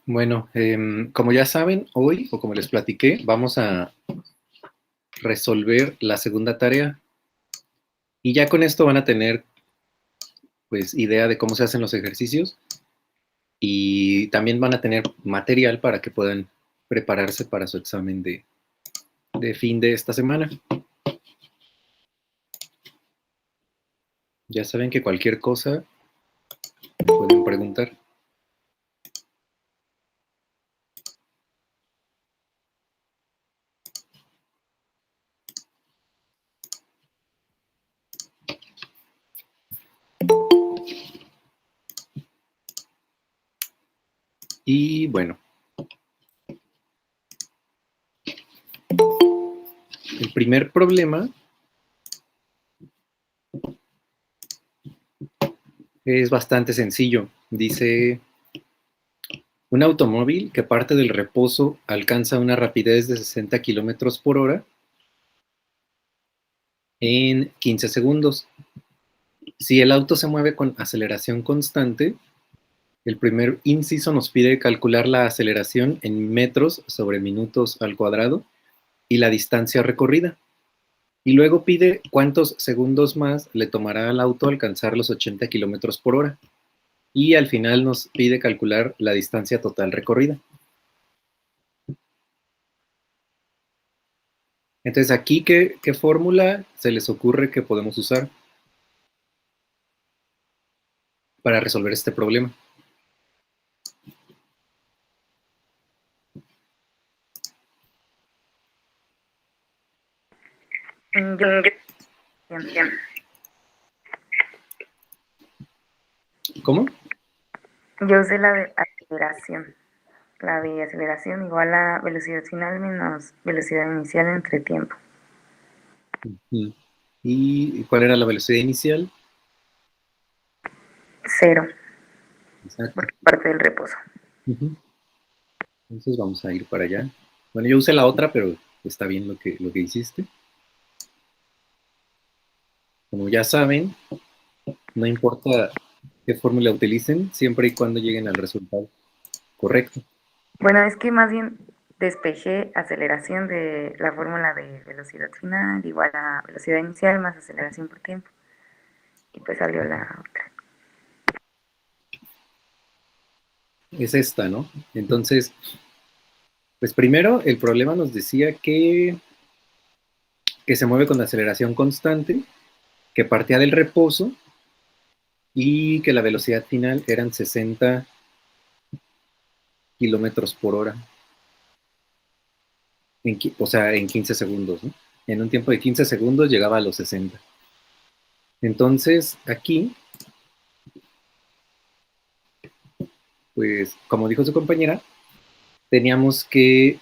Bueno, como ya saben, hoy, o como les platiqué, vamos a resolver la segunda tarea. Y ya con esto van a tener, pues, idea de cómo se hacen los ejercicios y también van a tener material para que puedan prepararse para su examen de fin de esta semana. Ya saben que cualquier cosa pueden preguntar. Y bueno, el primer problema es bastante sencillo. Dice, un automóvil que parte del reposo alcanza una rapidez de 60 kilómetros por hora en 15 segundos. Si el auto se mueve con aceleración constante, el primer inciso nos pide calcular la aceleración en metros sobre minutos al cuadrado y la distancia recorrida. Y luego pide cuántos segundos más le tomará al auto alcanzar los 80 kilómetros por hora. Y al final nos pide calcular la distancia total recorrida. Entonces, aquí, ¿qué fórmula se les ocurre que podemos usar para resolver este problema? ¿Cómo? Yo usé la de aceleración. La de aceleración igual a velocidad final menos velocidad inicial entre tiempo. ¿Y cuál era la velocidad inicial? 0, Exacto. porque parte del reposo. Entonces vamos a ir para allá. Bueno, yo usé la otra, pero está bien lo que hiciste. Como ya saben, no importa qué fórmula utilicen, siempre y cuando lleguen al resultado correcto. Bueno, es que más bien despejé aceleración de la fórmula de velocidad final igual a velocidad inicial más aceleración por tiempo. Y pues salió la otra. Es esta, ¿no? Entonces, pues primero el problema nos decía que se mueve con aceleración constante, que partía del reposo y que la velocidad final eran 60 kilómetros por hora. O sea, en 15 segundos, ¿no? En un tiempo de 15 segundos llegaba a los 60. Entonces, aquí, pues, como dijo su compañera, teníamos que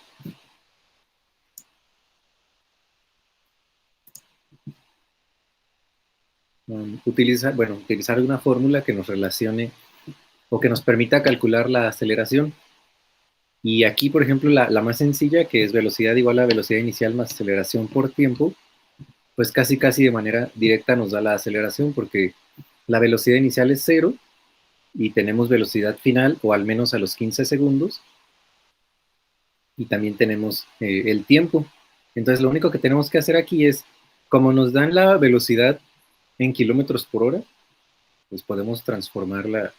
utilizar una fórmula que nos relacione o que nos permita calcular la aceleración. Y aquí, por ejemplo, la más sencilla, que es velocidad igual a velocidad inicial más aceleración por tiempo, pues casi de manera directa nos da la aceleración, porque la velocidad inicial es 0 y tenemos velocidad final, o al menos a los 15 segundos, y también tenemos el tiempo. Entonces, lo único que tenemos que hacer aquí es, como nos dan la velocidad en kilómetros por hora, pues podemos transformarla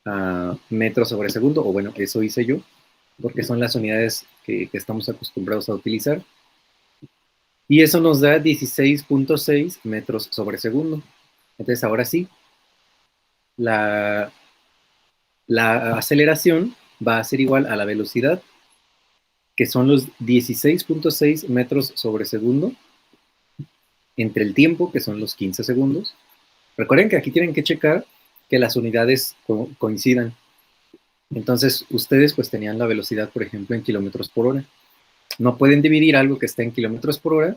a metros sobre segundo, o bueno, eso hice yo, porque son las unidades que estamos acostumbrados a utilizar. Y eso nos da 16.6 metros sobre segundo. Entonces, ahora sí, la, la aceleración va a ser igual a la velocidad, que son los 16.6 metros sobre segundo, entre el tiempo, que son los 15 segundos. Recuerden que aquí tienen que checar que las unidades coincidan. Entonces, ustedes pues tenían la velocidad, por ejemplo, en kilómetros por hora. No pueden dividir algo que está en kilómetros por hora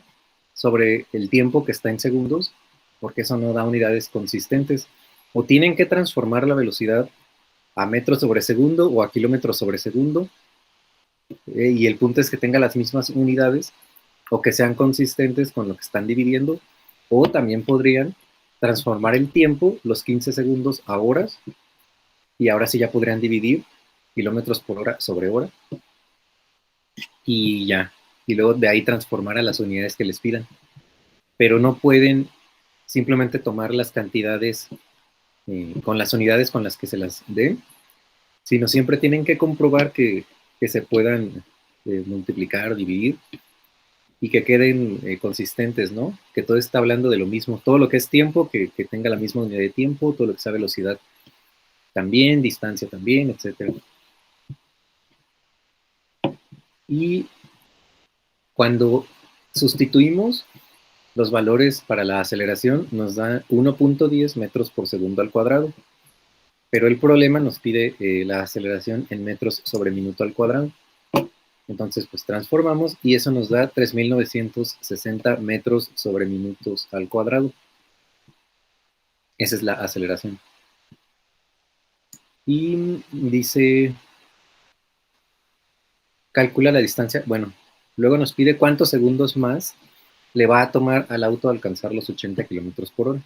sobre el tiempo que está en segundos, porque eso no da unidades consistentes. O tienen que transformar la velocidad a metros sobre segundo o a kilómetros sobre segundo, y el punto es que tenga las mismas unidades o que sean consistentes con lo que están dividiendo, o también podrían transformar el tiempo, los 15 segundos, a horas, y ahora sí ya podrían dividir kilómetros por hora sobre hora, y ya. Y luego de ahí transformar a las unidades que les pidan. Pero no pueden simplemente tomar las cantidades con las unidades con las que se las den, sino siempre tienen que comprobar que se puedan multiplicar, dividir, y que queden consistentes, ¿no? Que todo está hablando de lo mismo. Todo lo que es tiempo, que tenga la misma unidad de tiempo, todo lo que sea velocidad también, distancia también, etcétera. Y cuando sustituimos los valores para la aceleración, nos da 1.10 metros por segundo al cuadrado. Pero el problema nos pide la aceleración en metros sobre minuto al cuadrado. Entonces, pues transformamos y eso nos da 3.960 metros sobre minutos al cuadrado. Esa es la aceleración. Y dice, calcula la distancia. Bueno, luego nos pide cuántos segundos más le va a tomar al auto alcanzar los 80 kilómetros por hora.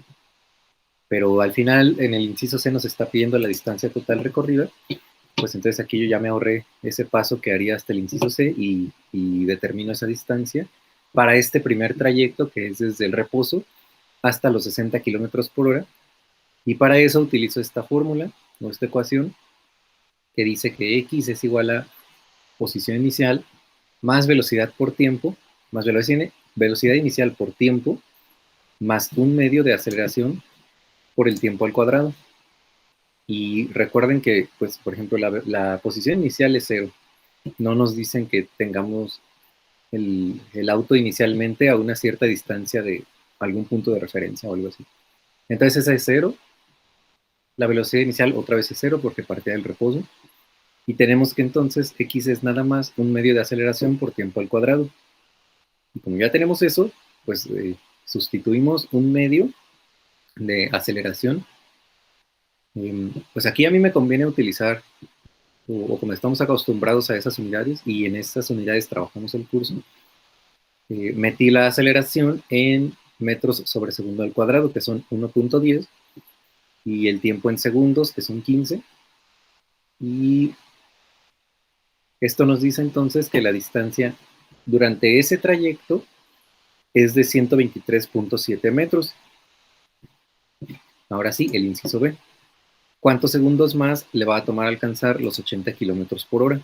Pero al final, en el inciso C nos está pidiendo la distancia total recorrida. Pues entonces aquí yo ya me ahorré ese paso que haría hasta el inciso C y determino esa distancia para este primer trayecto, que es desde el reposo hasta los 60 kilómetros por hora. Y para eso utilizo esta fórmula o esta ecuación que dice que X es igual a posición inicial más velocidad por tiempo, más velocidad inicial por tiempo, más un medio de aceleración por el tiempo al cuadrado. Y recuerden que, pues, por ejemplo, la posición inicial es 0. No nos dicen que tengamos el auto inicialmente a una cierta distancia de algún punto de referencia o algo así. Entonces esa es 0. La velocidad inicial otra vez es 0 porque partía del reposo. Y tenemos que entonces X es nada más un medio de aceleración por tiempo al cuadrado. Y como ya tenemos eso, pues sustituimos un medio de aceleración. Pues aquí a mí me conviene utilizar, o como estamos acostumbrados a esas unidades, y en estas unidades trabajamos el curso, metí la aceleración en metros sobre segundo al cuadrado, que son 1.10, y el tiempo en segundos, que son 15. Y esto nos dice entonces que la distancia durante ese trayecto es de 123.7 metros. Ahora sí, el inciso B. ¿Cuántos segundos más le va a tomar alcanzar los 80 kilómetros por hora?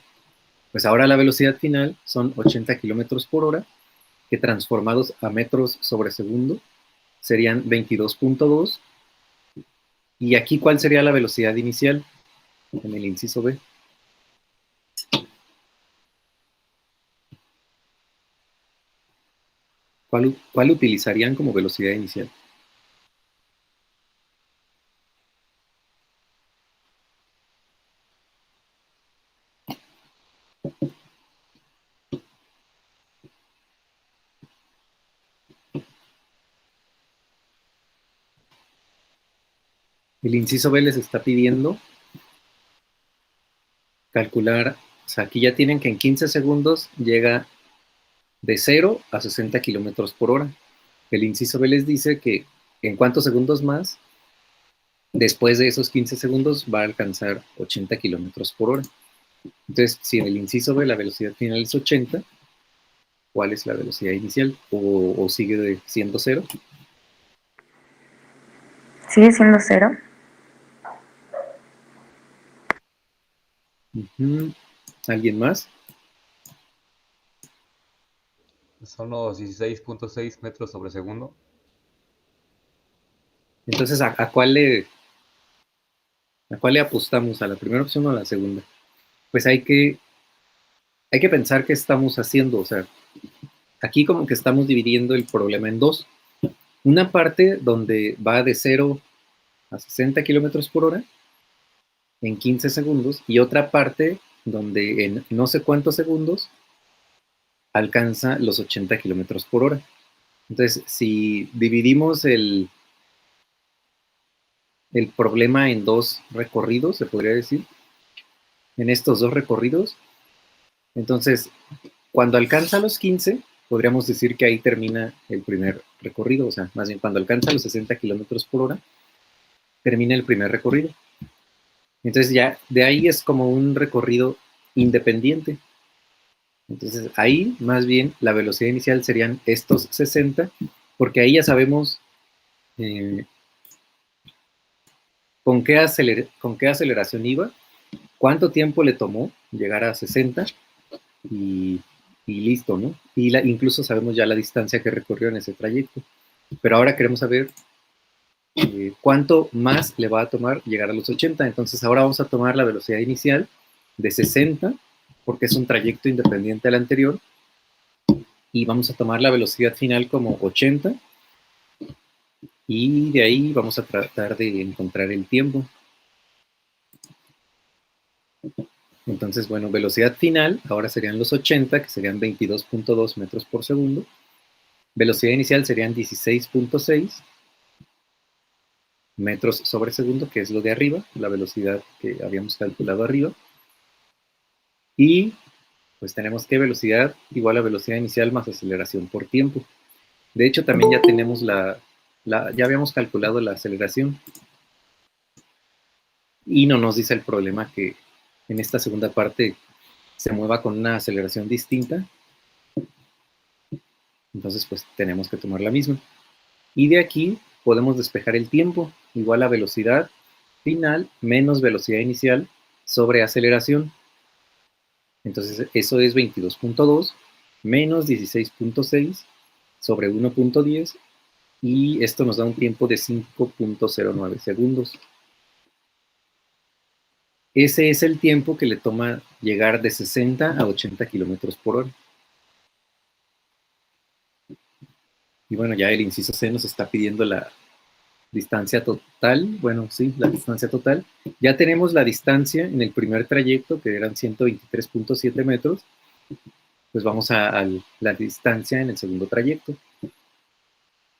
Pues ahora la velocidad final son 80 kilómetros por hora, que transformados a metros sobre segundo serían 22.2. ¿Y aquí cuál sería la velocidad inicial? En el inciso B. ¿Cuál utilizarían como velocidad inicial? El inciso B les está pidiendo calcular, o sea, aquí ya tienen que en 15 segundos llega de 0 a 60 kilómetros por hora. El inciso B les dice que en cuántos segundos más, después de esos 15 segundos, va a alcanzar 80 kilómetros por hora. Entonces, si en el inciso B la velocidad final es 80, ¿cuál es la velocidad inicial? ¿O sigue siendo 0? ¿Sigue siendo 0? ¿Alguien más? Son los 16.6 metros sobre segundo. Entonces, ¿a cuál le apostamos? ¿A la primera opción o a la segunda? Pues hay que pensar qué estamos haciendo. O sea, aquí como que estamos dividiendo el problema en dos. Una parte donde va de 0 a 60 kilómetros por hora en 15 segundos y otra parte donde en no sé cuántos segundos alcanza los 80 kilómetros por hora. Entonces, si dividimos el problema en dos recorridos, se podría decir, en estos dos recorridos, entonces, cuando alcanza los 15, podríamos decir que ahí termina el primer recorrido, o sea, más bien cuando alcanza los 60 kilómetros por hora, termina el primer recorrido. Entonces ya de ahí es como un recorrido independiente. Entonces ahí más bien la velocidad inicial serían estos 60, porque ahí ya sabemos eh, con qué aceleración iba, cuánto tiempo le tomó llegar a 60 y, y listo, ¿no? Y incluso sabemos ya la distancia que recorrió en ese trayecto. Pero ahora queremos saber cuánto más le va a tomar llegar a los 80. Entonces ahora vamos a tomar la velocidad inicial de 60, porque es un trayecto independiente al anterior, y vamos a tomar la velocidad final como 80, y de ahí vamos a tratar de encontrar el tiempo. Entonces, bueno, velocidad final ahora serían los 80, que serían 22.2 metros por segundo. Velocidad inicial serían 16.6 metros sobre segundo, que es lo de arriba, la velocidad que habíamos calculado arriba. Y pues tenemos que velocidad igual a velocidad inicial más aceleración por tiempo. De hecho, también ya tenemos ya habíamos calculado la aceleración. Y no nos dice el problema que en esta segunda parte se mueva con una aceleración distinta. Entonces, pues tenemos que tomar la misma. Y de aquí podemos despejar el tiempo, igual a velocidad final menos velocidad inicial sobre aceleración. Entonces, eso es 22.2 menos 16.6 sobre 1.10, y esto nos da un tiempo de 5.09 segundos. Ese es el tiempo que le toma llegar de 60 a 80 kilómetros por hora. Y bueno, ya el inciso C nos está pidiendo la distancia total. Bueno, sí, la distancia total. Ya tenemos la distancia en el primer trayecto, que eran 123.7 metros. Pues vamos a la distancia en el segundo trayecto.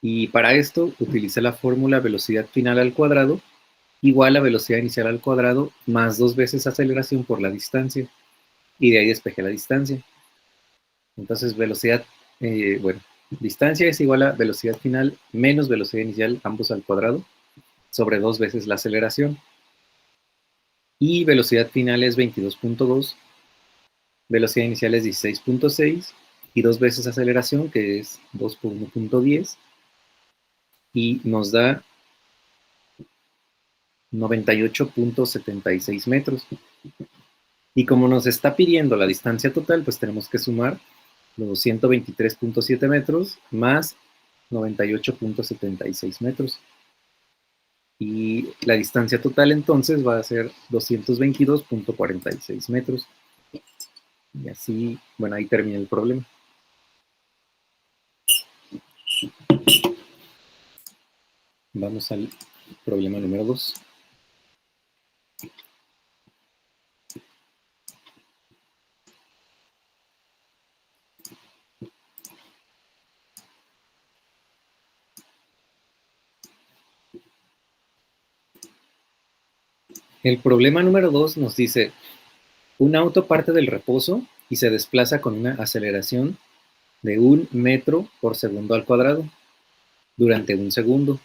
Y para esto utilice la fórmula velocidad final al cuadrado igual a velocidad inicial al cuadrado más 2 veces aceleración por la distancia. Y de ahí despejé la distancia. Entonces velocidad, bueno, distancia es igual a velocidad final menos velocidad inicial, ambos al cuadrado, sobre 2 veces la aceleración. Y velocidad final es 22.2, velocidad inicial es 16.6 y 2 veces aceleración, que es 2 por 1.10, y nos da 98.76 metros. Y como nos está pidiendo la distancia total, pues tenemos que sumar los 123.7 metros más 98.76 metros. Y la distancia total entonces va a ser 222.46 metros. Y así, bueno, ahí termina el problema. Vamos al problema número 2. El problema número 2 nos dice, un auto parte del reposo y se desplaza con una aceleración de 1 metro por segundo al cuadrado durante 1 segundo.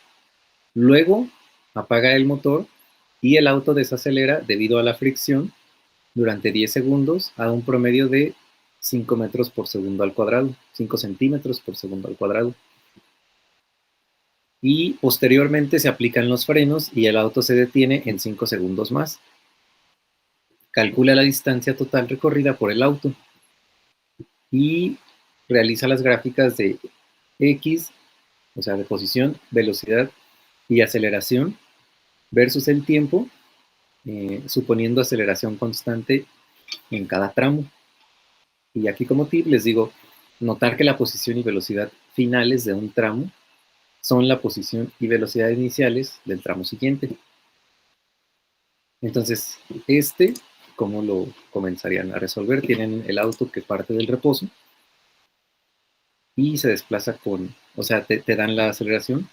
Luego apaga el motor y el auto desacelera debido a la fricción durante 10 segundos a un promedio de 5 metros por segundo al cuadrado, 5 centímetros por segundo al cuadrado. Y posteriormente se aplican los frenos y el auto se detiene en 5 segundos más. Calcula la distancia total recorrida por el auto y realiza las gráficas de X, o sea, de posición, velocidad y aceleración versus el tiempo, suponiendo aceleración constante en cada tramo. Y aquí como tip les digo, notar que la posición y velocidad finales de un tramo son la posición y velocidad iniciales del tramo siguiente. Entonces, ¿cómo lo comenzarían a resolver? Tienen el auto que parte del reposo y se desplaza o sea, te dan la aceleración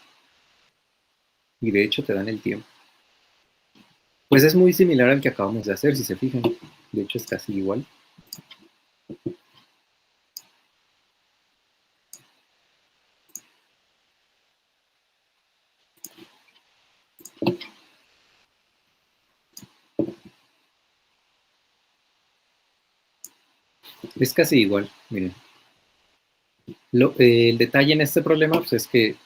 y de hecho te dan el tiempo. Pues es muy similar al que acabamos de hacer, si se fijan. De hecho es casi igual. Es casi igual, miren. El detalle en este problema pues, es que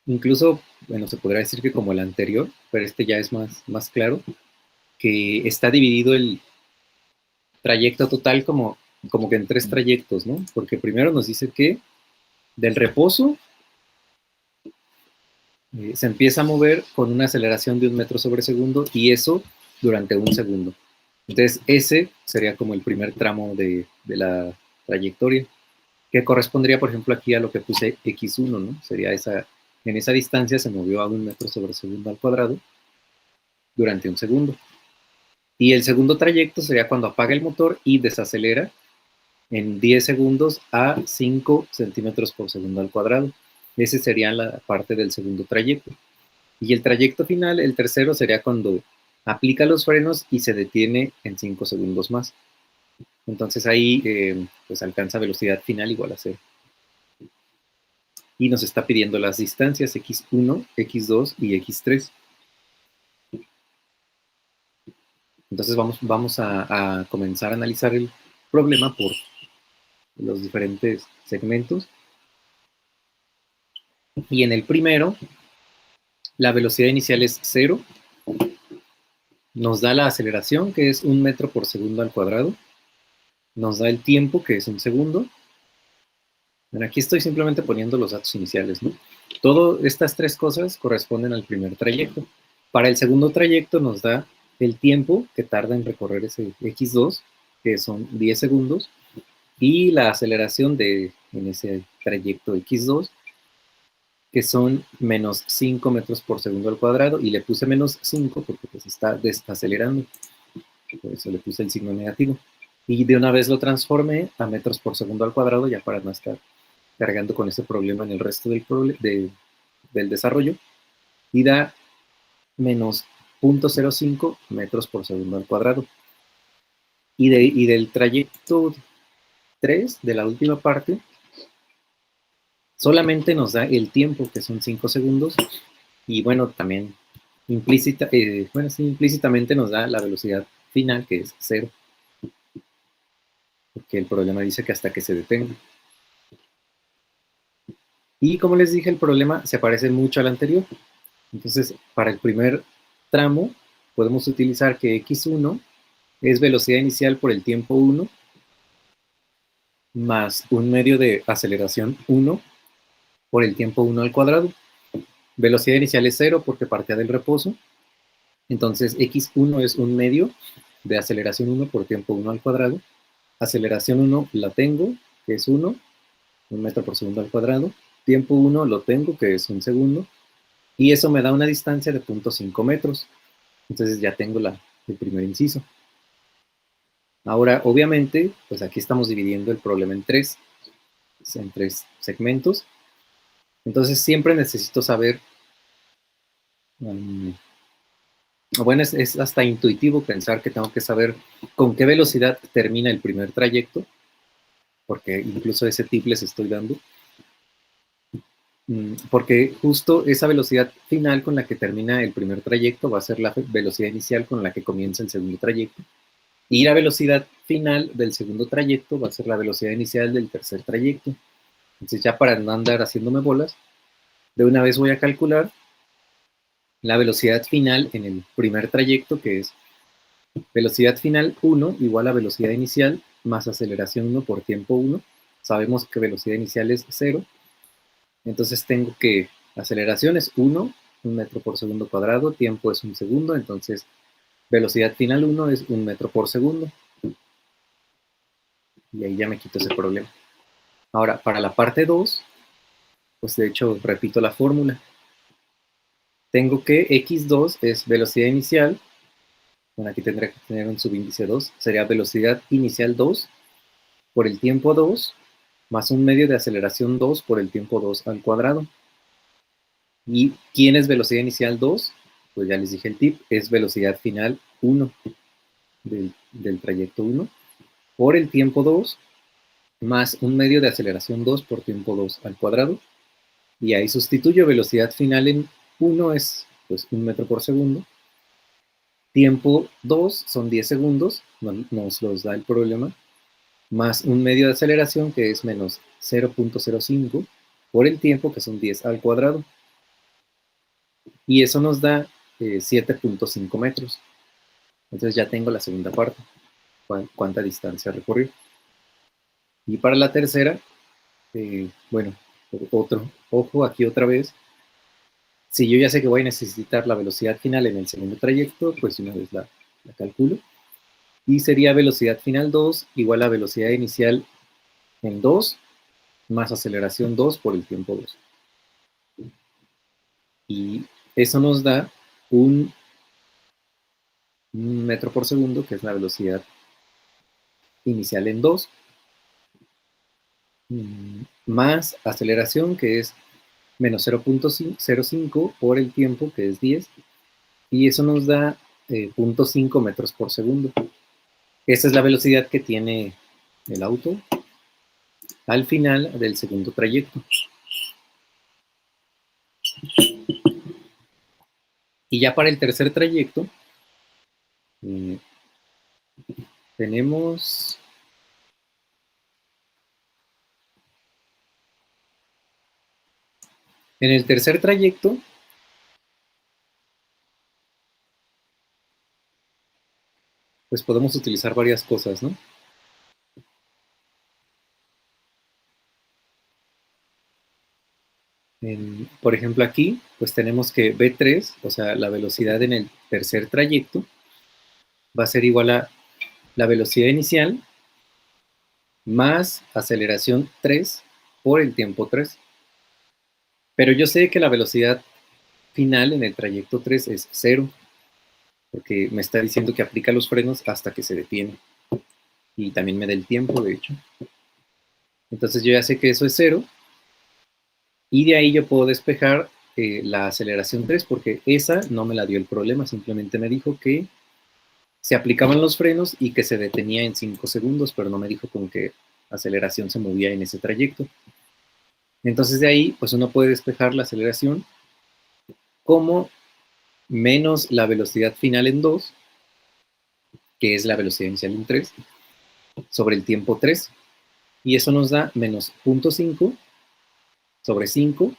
incluso, bueno, se podría decir que como el anterior, pero este ya es más claro, que está dividido el trayecto total como que en 3 trayectos, ¿no? Porque primero nos dice que del reposo se empieza a mover con una aceleración de 1 metro sobre segundo y eso durante 1 segundo. Entonces, ese sería como el primer tramo de la trayectoria, que correspondería, por ejemplo, aquí a lo que puse x1, ¿no? Sería en esa distancia se movió a 1 metro sobre segundo al cuadrado durante 1 segundo. Y el segundo trayecto sería cuando apaga el motor y desacelera en 10 segundos a 5 centímetros por segundo al cuadrado. Ese sería la parte del segundo trayecto. Y el trayecto final, el tercero, sería cuando aplica los frenos y se detiene en 5 segundos más. Entonces ahí pues alcanza velocidad final igual a 0. Y nos está pidiendo las distancias x1, x2 y x3. Entonces vamos a comenzar a analizar el problema por los diferentes segmentos. Y en el primero, la velocidad inicial es 0. Nos da la aceleración, que es 1 metro por segundo al cuadrado. Nos da el tiempo, que es 1 segundo. Bueno, aquí estoy simplemente poniendo los datos iniciales, ¿no? Todas estas 3 cosas corresponden al primer trayecto. Para el segundo trayecto nos da el tiempo que tarda en recorrer ese x2, que son 10 segundos, y la aceleración en ese trayecto x2, que son menos 5 metros por segundo al cuadrado, y le puse menos 5 porque pues está desacelerando, por eso le puse el signo negativo. Y de una vez lo transformé a metros por segundo al cuadrado, ya para no estar cargando con ese problema en el resto del desarrollo, y da menos 0.05 metros por segundo al cuadrado. Y del trayecto 3, de la última parte, solamente nos da el tiempo, que son 5 segundos, y bueno, también implícitamente nos da la velocidad final, que es 0, porque el problema dice que hasta que se detenga. Y como les dije, el problema se parece mucho al anterior. Entonces, para el primer tramo, podemos utilizar que x1 es velocidad inicial por el tiempo 1 más un medio de aceleración 1 por el tiempo 1 al cuadrado. Velocidad inicial es 0 porque partía del reposo. Entonces, x1 es un medio de aceleración 1 por tiempo 1 al cuadrado. Aceleración 1 la tengo, que es 1 metro por segundo al cuadrado. Tiempo 1 lo tengo, que es 1 segundo. Y eso me da una distancia de 0.5 metros. Entonces ya tengo el primer inciso. Ahora, obviamente, pues aquí estamos dividiendo el problema en tres segmentos. Entonces siempre necesito saber, bueno, es hasta intuitivo pensar que tengo que saber con qué velocidad termina el primer trayecto, porque incluso ese tip les estoy dando. Porque justo esa velocidad final con la que termina el primer trayecto va a ser la velocidad inicial con la que comienza el segundo trayecto. Y la velocidad final del segundo trayecto va a ser la velocidad inicial del tercer trayecto. Entonces ya para no andar haciéndome bolas, de una vez voy a calcular la velocidad final en el primer trayecto, que es velocidad final 1 igual a velocidad inicial más aceleración 1 por tiempo 1. Sabemos que velocidad inicial es 0. Entonces tengo que aceleración es 1 metro por segundo cuadrado, tiempo es 1 segundo, entonces velocidad final 1 es 1 metro por segundo. Y ahí ya me quito ese problema. Ahora, para la parte 2, pues de hecho repito la fórmula. Tengo que x2 es velocidad inicial, bueno, aquí tendría que tener un subíndice 2, sería velocidad inicial 2 por el tiempo 2 más un medio de aceleración 2 por el tiempo 2 al cuadrado. ¿Y quién es velocidad inicial 2? Pues ya les dije el tip, es velocidad final 1 del trayecto 1 por el tiempo 2 más un medio de aceleración 2 por tiempo 2 al cuadrado. Y ahí sustituyo velocidad final en 1 es pues 1 metro por segundo. Tiempo 2 son 10 segundos, nos los da el problema. más un medio de aceleración, que es menos 0.05, por el tiempo, que son 10 al cuadrado. Y eso nos da 7.5 metros. Entonces ya tengo la segunda parte, cuánta distancia recorrió. Y para la tercera, bueno, ojo aquí otra vez. Si yo ya sé que voy a necesitar la velocidad final en el segundo trayecto, pues una vez la calculo. Y sería velocidad final 2 igual a velocidad inicial en 2 más aceleración 2 por el tiempo 2. Y eso nos da un metro por segundo, que es la velocidad inicial en 2, más aceleración, que es menos 0.05 por el tiempo, que es 10, y eso nos da 0.5 metros por segundo. Esa es la velocidad que tiene el auto al final del segundo trayecto. Y ya para el tercer trayecto, tenemos... En el tercer trayecto, pues podemos utilizar varias cosas, ¿no? Por ejemplo, aquí, pues tenemos que V3, o sea, la velocidad en el tercer trayecto, va a ser igual a la velocidad inicial más aceleración 3 por el tiempo 3. Pero yo sé que la velocidad final en el trayecto 3 es 0, porque me está diciendo que aplica los frenos hasta que se detiene. Y también me da el tiempo, de hecho. Entonces yo ya sé que eso es 0, y de ahí yo puedo despejar la aceleración 3, porque esa no me la dio el problema, simplemente me dijo que se aplicaban los frenos y que se detenía en 5 segundos, pero no me dijo con qué aceleración se movía en ese trayecto. Entonces de ahí, pues uno puede despejar la aceleración como menos la velocidad final en 2, que es la velocidad inicial en 3, sobre el tiempo 3, y eso nos da menos 0.5 sobre 5,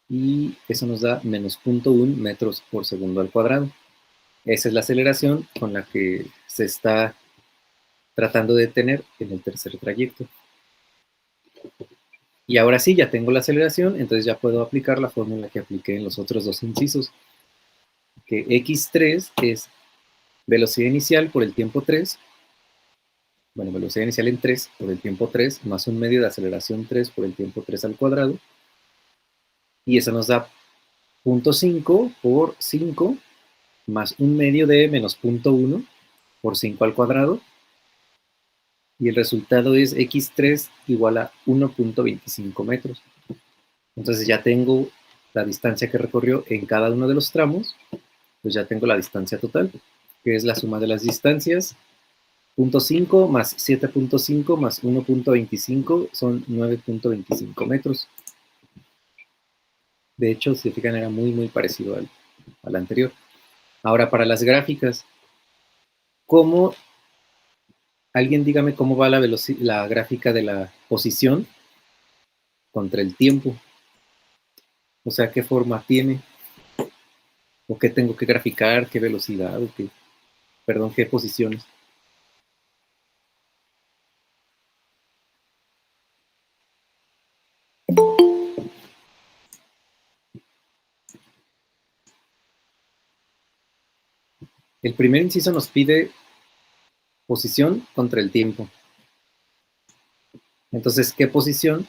y eso nos da menos 0.1 metros por segundo al cuadrado. Esa es la aceleración con la que se está tratando de detener en el tercer trayecto. Y ahora sí, ya tengo la aceleración, entonces ya puedo aplicar la fórmula que apliqué en los otros dos incisos, que x3 es velocidad inicial por el tiempo 3, bueno, velocidad inicial en 3 por el tiempo 3, más un medio de aceleración 3 por el tiempo 3 al cuadrado, y eso nos da 0.5 por 5, más un medio de menos 0.1 por 5 al cuadrado, y el resultado es x3 igual a 1.25 metros. Entonces ya tengo la distancia que recorrió en cada uno de los tramos, pues ya tengo la distancia total, que es la suma de las distancias. 0.5 más 7.5 más 1.25 son 9.25 metros. De hecho, si se fijan, era muy parecido al anterior. Ahora, para las gráficas, ¿cómo? Alguien dígame cómo va la gráfica de la posición contra el tiempo. O sea, ¿qué forma tiene? ¿O qué tengo que graficar? ¿Qué velocidad? ¿O qué? Perdón, ¿qué posiciones? El primer inciso nos pide posición contra el tiempo. Entonces, ¿qué posición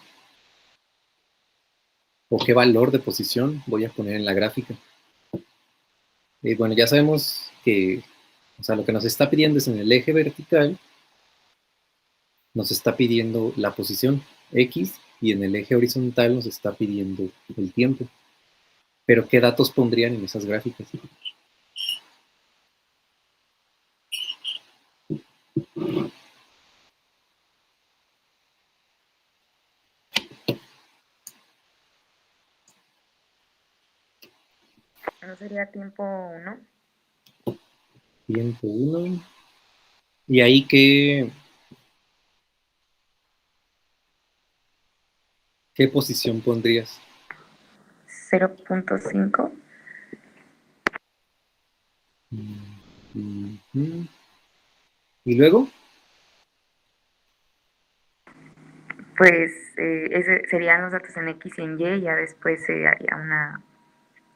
o qué valor de posición voy a poner en la gráfica? Bueno, ya sabemos que, o sea, lo que nos está pidiendo es en el eje vertical, nos está pidiendo la posición X, y en el eje horizontal nos está pidiendo el tiempo. Pero ¿qué datos pondrían en esas gráficas? ¿No sería tiempo 1? Tiempo 1. Y ahí que ¿Qué posición pondrías? 0.5. Ujú. ¿Y luego? Pues ese serían los datos en X y en Y, y ya después se haría una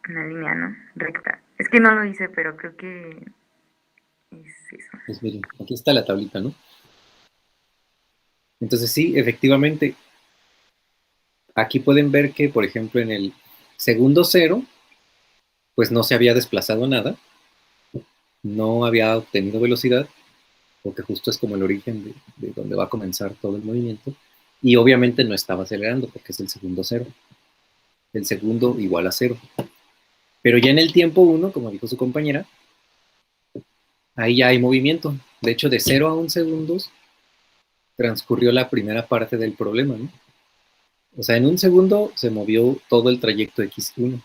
línea, ¿no? Recta. Es que no lo hice, pero creo que es eso. Pues miren, aquí está la tablita, ¿no? Entonces sí, efectivamente, aquí pueden ver que, por ejemplo, en el segundo cero, pues no se había desplazado nada, no había obtenido velocidad, porque justo es como el origen de donde va a comenzar todo el movimiento, y obviamente no estaba acelerando, porque es el segundo cero. El segundo igual a cero. Pero ya en el tiempo 1, como dijo su compañera, ahí ya hay movimiento. De hecho, de 0 a 1 segundos transcurrió la primera parte del problema, ¿no? O sea, en un segundo se movió todo el trayecto x1.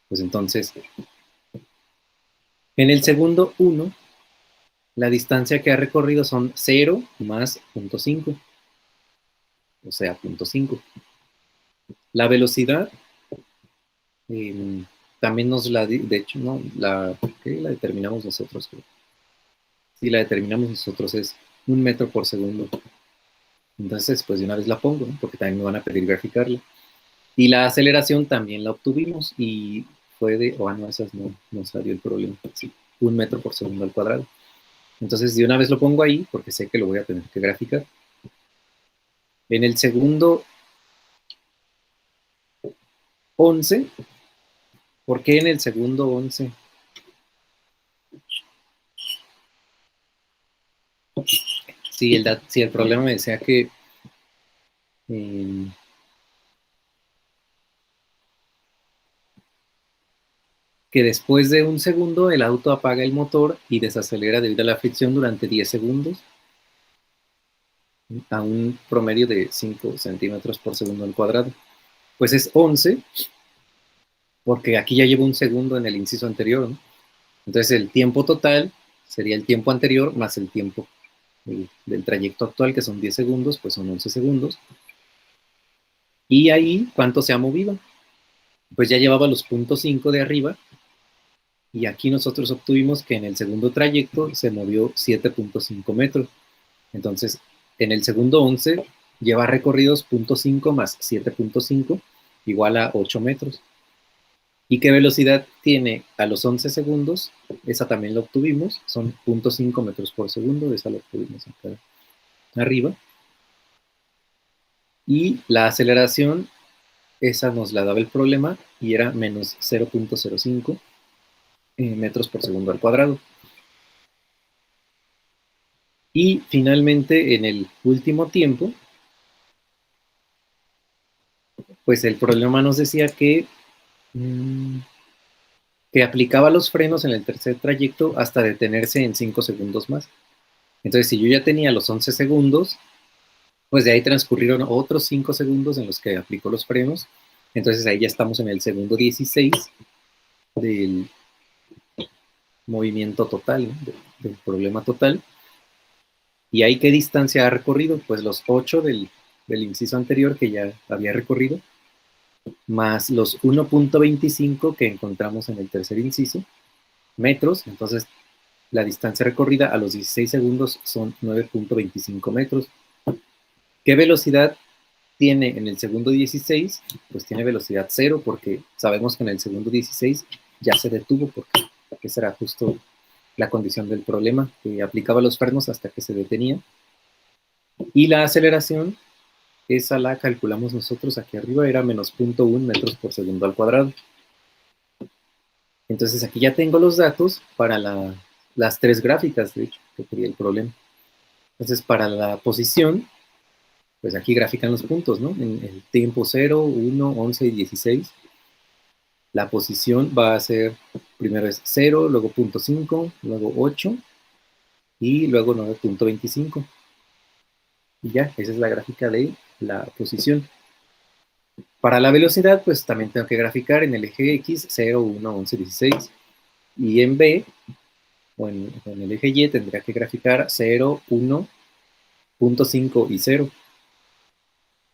Pues entonces, en el segundo 1, la distancia que ha recorrido son 0 más 0.5, o sea, 0.5. La velocidad también nos la, de hecho, no, ¿qué? La determinamos nosotros. Sí, la determinamos nosotros, es 1 metro por segundo. Entonces, pues de una vez la pongo, ¿no? Porque también me van a pedir graficarla. Y la aceleración también la obtuvimos y fue de, no, esas no salió el problema. Sí, 1 metro por segundo al cuadrado. Entonces, de una vez lo pongo ahí porque sé que lo voy a tener que graficar. En el segundo 11, ¿por qué en el segundo 11? Si el problema me decía eh, que después de un segundo el auto apaga el motor y desacelera debido a la fricción durante 10 segundos a un promedio de 5 centímetros por segundo al cuadrado. Pues es 11, porque aquí ya llevo un segundo en el inciso anterior, ¿no? Entonces el tiempo total sería el tiempo anterior más el tiempo del trayecto actual, que son 10 segundos, pues son 11 segundos. Y ahí, ¿cuánto se ha movido? Pues ya llevaba los 0.5 de arriba, y aquí nosotros obtuvimos que en el segundo trayecto se movió 7.5 metros. Entonces, en el segundo 11 lleva recorridos 0.5 más 7.5 igual a 8 metros. ¿Y qué velocidad tiene a los 11 segundos? Esa también la obtuvimos, son 0.5 metros por segundo, esa la obtuvimos acá arriba. Y la aceleración, esa nos la daba el problema y era menos 0.05 metros por segundo al cuadrado. Y finalmente, en el último tiempo, pues el problema nos decía que aplicaba los frenos en el tercer trayecto hasta detenerse en 5 segundos más. Entonces, si yo ya tenía los 11 segundos, pues de ahí transcurrieron otros 5 segundos en los que aplicó los frenos. Entonces ahí ya estamos en el segundo 16 del movimiento total, ¿no? Del problema total. ¿Y ahí qué distancia ha recorrido? Pues los 8 del inciso anterior que ya había recorrido, más los 1.25 que encontramos en el tercer inciso, metros. Entonces la distancia recorrida a los 16 segundos son 9.25 metros. ¿Qué velocidad tiene en el segundo 16? Pues tiene velocidad cero, porque sabemos que en el segundo 16 ya se detuvo, porque esa era justo la condición del problema, que aplicaba los frenos hasta que se detenía. Y la aceleración, esa la calculamos nosotros aquí arriba, era menos 0.1 metros por segundo al cuadrado. Entonces aquí ya tengo los datos para las tres gráficas, de hecho, que sería el problema. Entonces para la posición, pues aquí grafican los puntos, ¿no? En el tiempo 0, 1, 11 y 16. La posición va a ser, primero es 0, luego 0.5, luego 8 y luego 9.25. Y ya, esa es la gráfica de la posición. Para la velocidad, pues también tengo que graficar en el eje X 0, 1, 11, 16. Y en B, o en el eje Y, tendría que graficar 0, 1, 0.5 y 0.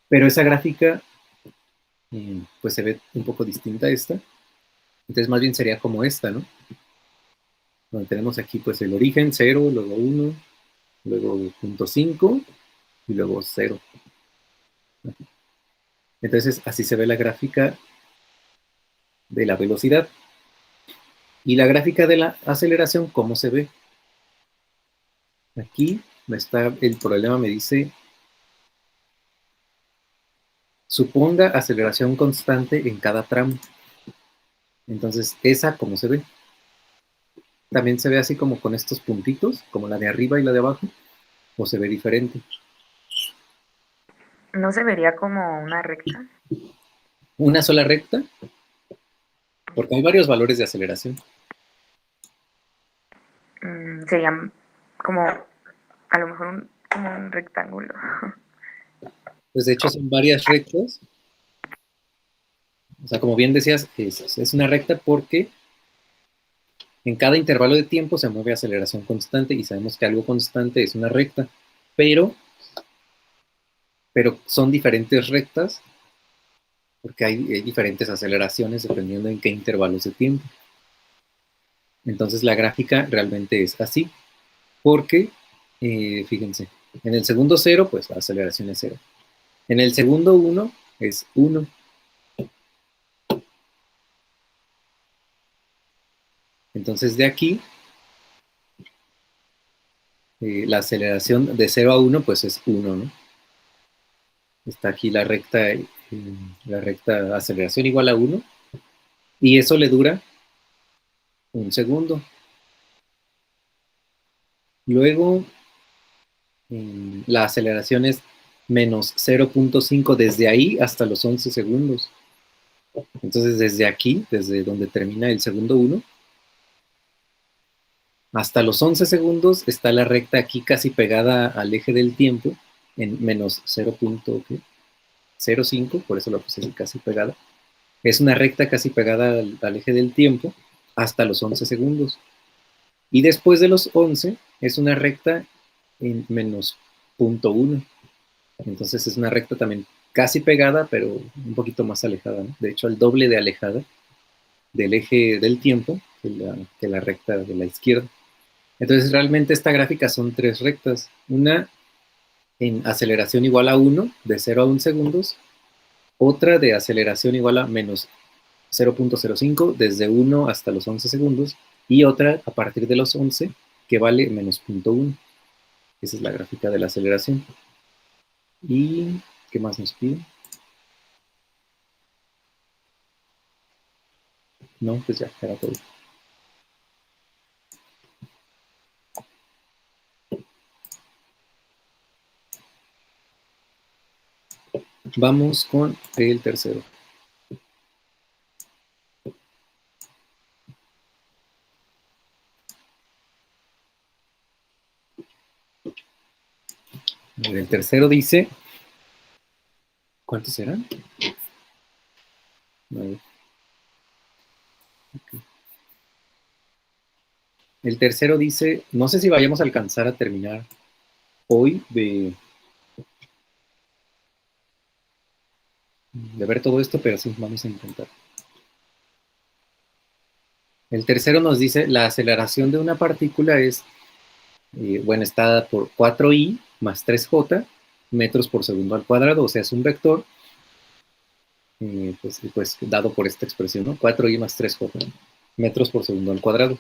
Pero esa gráfica, pues se ve un poco distinta a esta. Entonces más bien sería como esta, ¿no? Donde tenemos aquí pues el origen, 0, luego 1, luego 0.5 y luego 0. Entonces así se ve la gráfica de la velocidad. Y la gráfica de la aceleración, ¿cómo se ve? Aquí está el problema, me dice, suponga aceleración constante en cada tramo. Entonces, esa, ¿cómo se ve? También se ve así como con estos puntitos, como la de arriba y la de abajo, o se ve diferente. ¿No se vería como una recta? Una sola recta, porque hay varios valores de aceleración. Sería como, a lo mejor, como un rectángulo. Pues de hecho son varias rectas. O sea, como bien decías, es una recta porque en cada intervalo de tiempo se mueve aceleración constante y sabemos que algo constante es una recta, pero son diferentes rectas porque hay diferentes aceleraciones dependiendo en qué intervalos de tiempo. Entonces la gráfica realmente es así, porque, fíjense, en el segundo 0, pues la aceleración es 0. En el segundo 1 es 1. Entonces de aquí, la aceleración de 0 a 1, pues es 1, ¿no? Está aquí la recta aceleración igual a 1, y eso le dura un segundo. Luego, la aceleración es menos 0.5 desde ahí hasta los 11 segundos. Entonces, desde aquí, desde donde termina el segundo 1, hasta los 11 segundos está la recta aquí casi pegada al eje del tiempo, en menos 0.05, por eso lo puse así casi pegada. Es una recta casi pegada al eje del tiempo hasta los 11 segundos. Y después de los 11 es una recta en menos 0.1. Entonces es una recta también casi pegada, pero un poquito más alejada, ¿no? De hecho, el doble de alejada del eje del tiempo que la recta de la izquierda. Entonces realmente esta gráfica son tres rectas. Una en aceleración igual a 1, de 0 a 1 segundos. Otra de aceleración igual a menos 0.05, desde 1 hasta los 11 segundos. Y otra a partir de los 11, que vale menos 0.1. Esa es la gráfica de la aceleración. ¿Y qué más nos pide? No, pues ya, era todo. Vamos con el tercero. El tercero dice, ¿cuántos serán? 9. Okay. El tercero dice, no sé si vayamos a alcanzar a terminar hoy de ver todo esto, pero sí, vamos a intentar. El tercero nos dice, la aceleración de una partícula es, bueno, está dada por 4i más 3j metros por segundo al cuadrado, o sea, es un vector, pues dado por esta expresión, ¿no? 4i más 3j metros por segundo al cuadrado.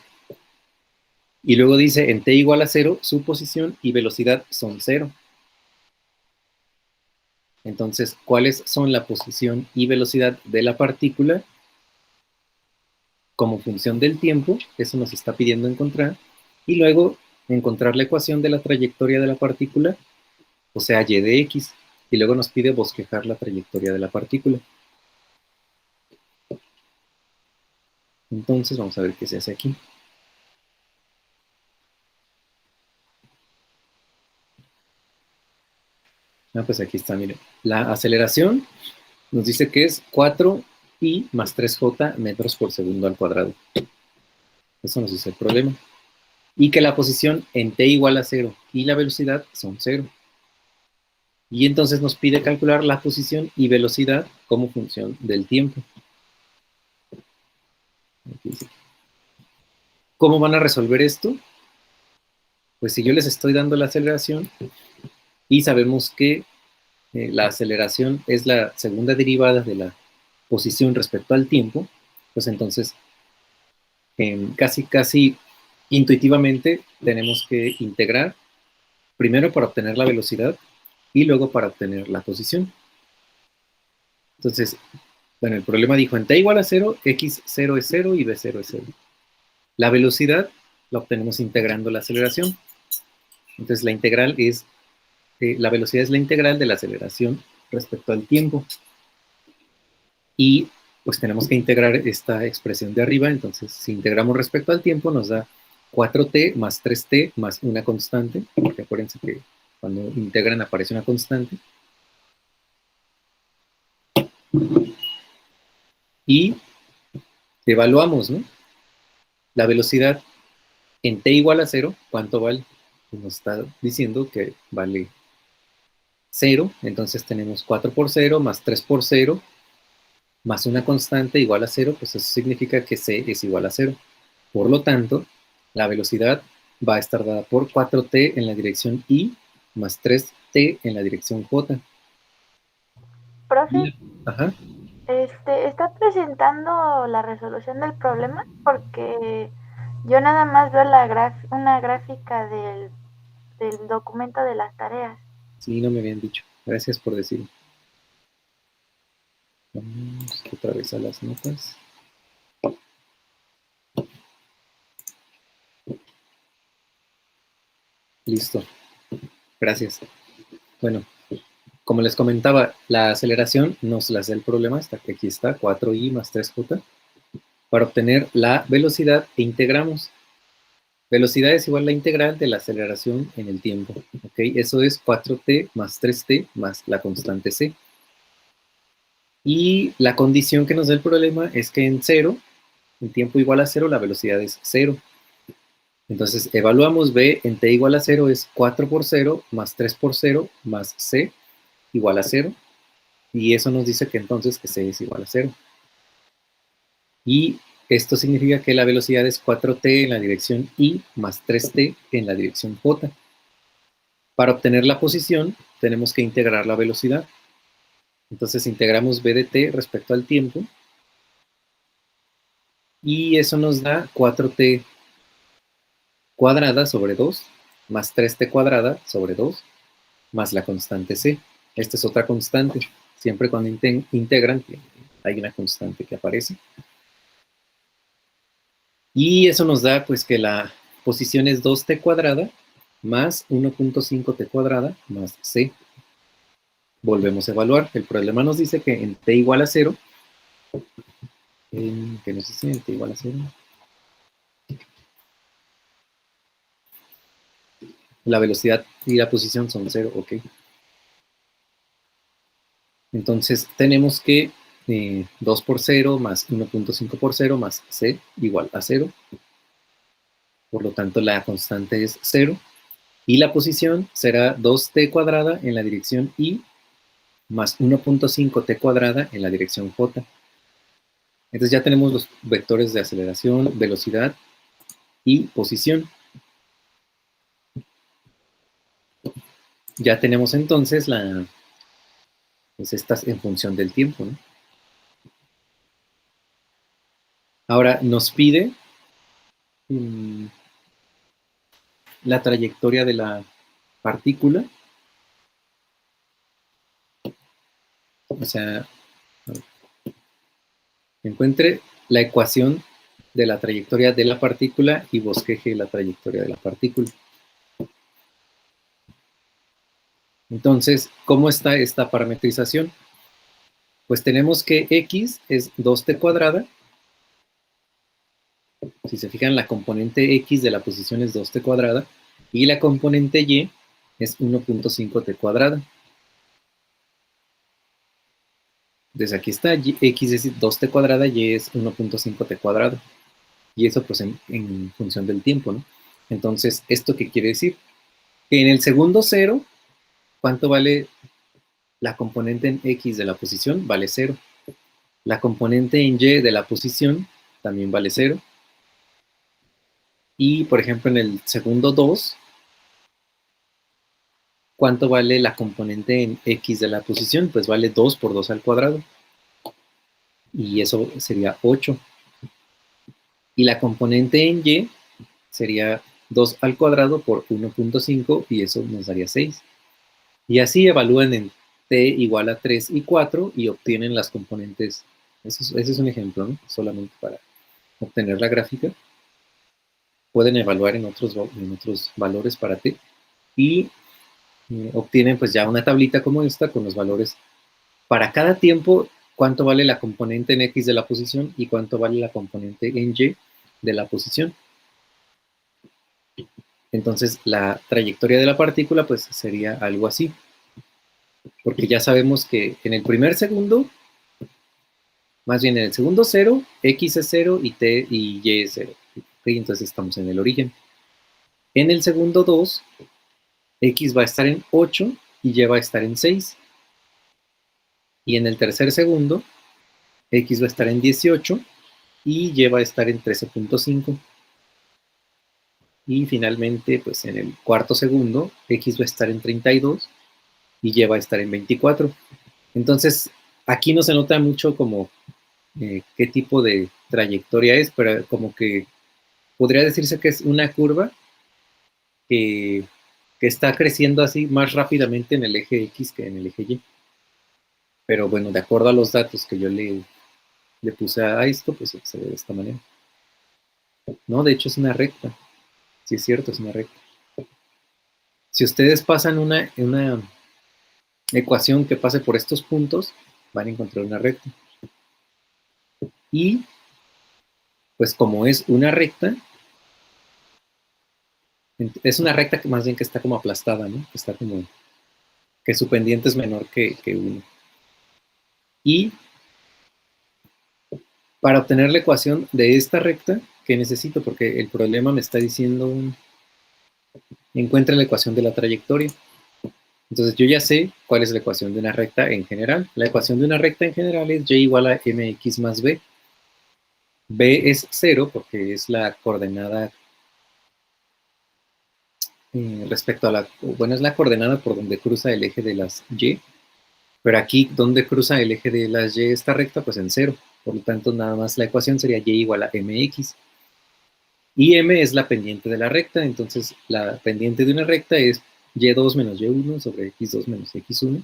Y luego dice, en t igual a 0, su posición y velocidad son 0. Entonces, ¿cuáles son la posición y velocidad de la partícula como función del tiempo? Eso nos está pidiendo encontrar. Y luego, encontrar la ecuación de la trayectoria de la partícula, o sea, y de x. Y luego nos pide bosquejar la trayectoria de la partícula. Entonces, vamos a ver qué se hace aquí. Pues aquí está, miren. La aceleración nos dice que es 4i más 3j metros por segundo al cuadrado. Eso nos dice el problema. Y que la posición en t igual a 0 y la velocidad son 0. Y entonces nos pide calcular la posición y velocidad como función del tiempo. ¿Cómo van a resolver esto? Pues si yo les estoy dando la aceleración y sabemos que la aceleración es la segunda derivada de la posición respecto al tiempo, pues entonces casi intuitivamente tenemos que integrar primero para obtener la velocidad y luego para obtener la posición. Entonces, bueno, el problema dijo en t igual a 0, x0 es 0 y b0 es 0. La velocidad la obtenemos integrando la aceleración. Entonces, la integral es, la velocidad es la integral de la aceleración respecto al tiempo. Y pues tenemos que integrar esta expresión de arriba. Entonces, si integramos respecto al tiempo, nos da 4t más 3t más una constante, porque acuérdense que cuando integran aparece una constante. Y evaluamos, ¿no? La velocidad en t igual a 0, ¿cuánto vale? Pues nos está diciendo que vale 0, entonces tenemos 4 por 0 más 3 por 0 más una constante igual a 0, pues eso significa que c es igual a 0. Por lo tanto, la velocidad va a estar dada por 4t en la dirección y más 3t en la dirección j. Profe, Ajá. ¿está presentando la resolución del problema? Porque yo nada más veo una gráfica del documento de las tareas. Sí, no me habían dicho. Gracias por decirlo. Vamos otra vez a las notas. Listo. Gracias. Bueno, como les comentaba, la aceleración nos la da el problema, hasta que aquí está, 4i más 3j. Para obtener la velocidad, integramos. Velocidad es igual a la integral de la aceleración en el tiempo. ¿Ok? Eso es 4t más 3t más la constante c. Y la condición que nos da el problema es que en 0, en tiempo igual a 0, la velocidad es 0. Entonces, evaluamos b en t igual a 0 es 4 por 0 más 3 por 0 más c igual a 0. Y eso nos dice que entonces que c es igual a 0. Y esto significa que la velocidad es 4t en la dirección y más 3t en la dirección j. Para obtener la posición, tenemos que integrar la velocidad. Entonces, integramos b de t respecto al tiempo. Y eso nos da 4t cuadrada sobre 2, más 3t cuadrada sobre 2, más la constante c. Esta es otra constante. Siempre cuando integran, hay una constante que aparece. Y eso nos da, pues, que la posición es 2t cuadrada más 1.5t cuadrada más c. Volvemos a evaluar. El problema nos dice que en t igual a 0, que nos dice en t igual a 0, la velocidad y la posición son 0, ok. Entonces tenemos que 2 por 0 más 1.5 por 0 más c igual a 0. Por lo tanto, la constante es 0. Y la posición será 2t cuadrada en la dirección y más 1.5t cuadrada en la dirección j. Entonces ya tenemos los vectores de aceleración, velocidad y posición. Ya tenemos entonces pues estas en función del tiempo, ¿no? Ahora nos pide la trayectoria de la partícula. O sea, encuentre la ecuación de la trayectoria de la partícula y bosqueje la trayectoria de la partícula. Entonces, ¿cómo está esta parametrización? Pues tenemos que x es 2t cuadrada. Si se fijan, la componente x de la posición es 2t cuadrada y la componente y es 1.5t cuadrada. Entonces aquí está, x es 2t cuadrada, y es 1.5t cuadrado. Y eso pues en función del tiempo, ¿no? Entonces, ¿esto qué quiere decir? Que en el segundo cero, ¿cuánto vale la componente en X de la posición vale 0. La componente en Y de la posición también vale 0. Y, por ejemplo, en el segundo 2, ¿cuánto vale la componente en X de la posición? Pues vale 2 por 2 al cuadrado. Y eso sería 8. Y la componente en Y sería 2 al cuadrado por 1.5 y eso nos daría 6. Y así evalúan en t igual a 3 y 4 y obtienen las componentes. Ese es un ejemplo, ¿no? Solamente para obtener la gráfica. Pueden evaluar en otros valores para t y obtienen pues ya una tablita como esta con los valores para cada tiempo, cuánto vale la componente en X de la posición y cuánto vale la componente en Y de la posición. Entonces, la trayectoria de la partícula pues sería algo así. Porque ya sabemos que en el primer segundo, más bien en el segundo 0, X es 0 y T y Y es 0. ¿Okay? Entonces estamos en el origen. En el segundo 2, X va a estar en 8 y Y va a estar en 6. Y en el tercer segundo, X va a estar en 18 y Y va a estar en 13.5. Y finalmente, pues en el cuarto segundo, X va a estar en 32 y Y va a estar en 24. Entonces, aquí no se nota mucho como qué tipo de trayectoria es, pero como que podría decirse que es una curva que está creciendo así más rápidamente en el eje X que en el eje Y. Pero bueno, de acuerdo a los datos que yo le puse a esto, pues se ve de esta manera. No, de hecho es una recta. Sí es cierto, es una recta. Si ustedes pasan una ecuación que pase por estos puntos, van a encontrar una recta. Y, pues como es una recta, es una recta que más bien que está como aplastada, ¿no? Que está como, que su pendiente es menor que 1. Y para obtener la ecuación de esta recta, ¿qué necesito? Porque el problema me está diciendo, encuentra la ecuación de la trayectoria. Entonces yo ya sé cuál es la ecuación de una recta en general. La ecuación de una recta en general es y igual a mx más b. B es 0 porque es la coordenada respecto a la, bueno, es la coordenada por donde cruza el eje de las y, pero aquí donde cruza el eje de las y esta recta, pues en 0. Por lo tanto, nada más la ecuación sería y igual a mx. Y m es la pendiente de la recta, entonces la pendiente de una recta es y2 menos y1 sobre x2 menos x1.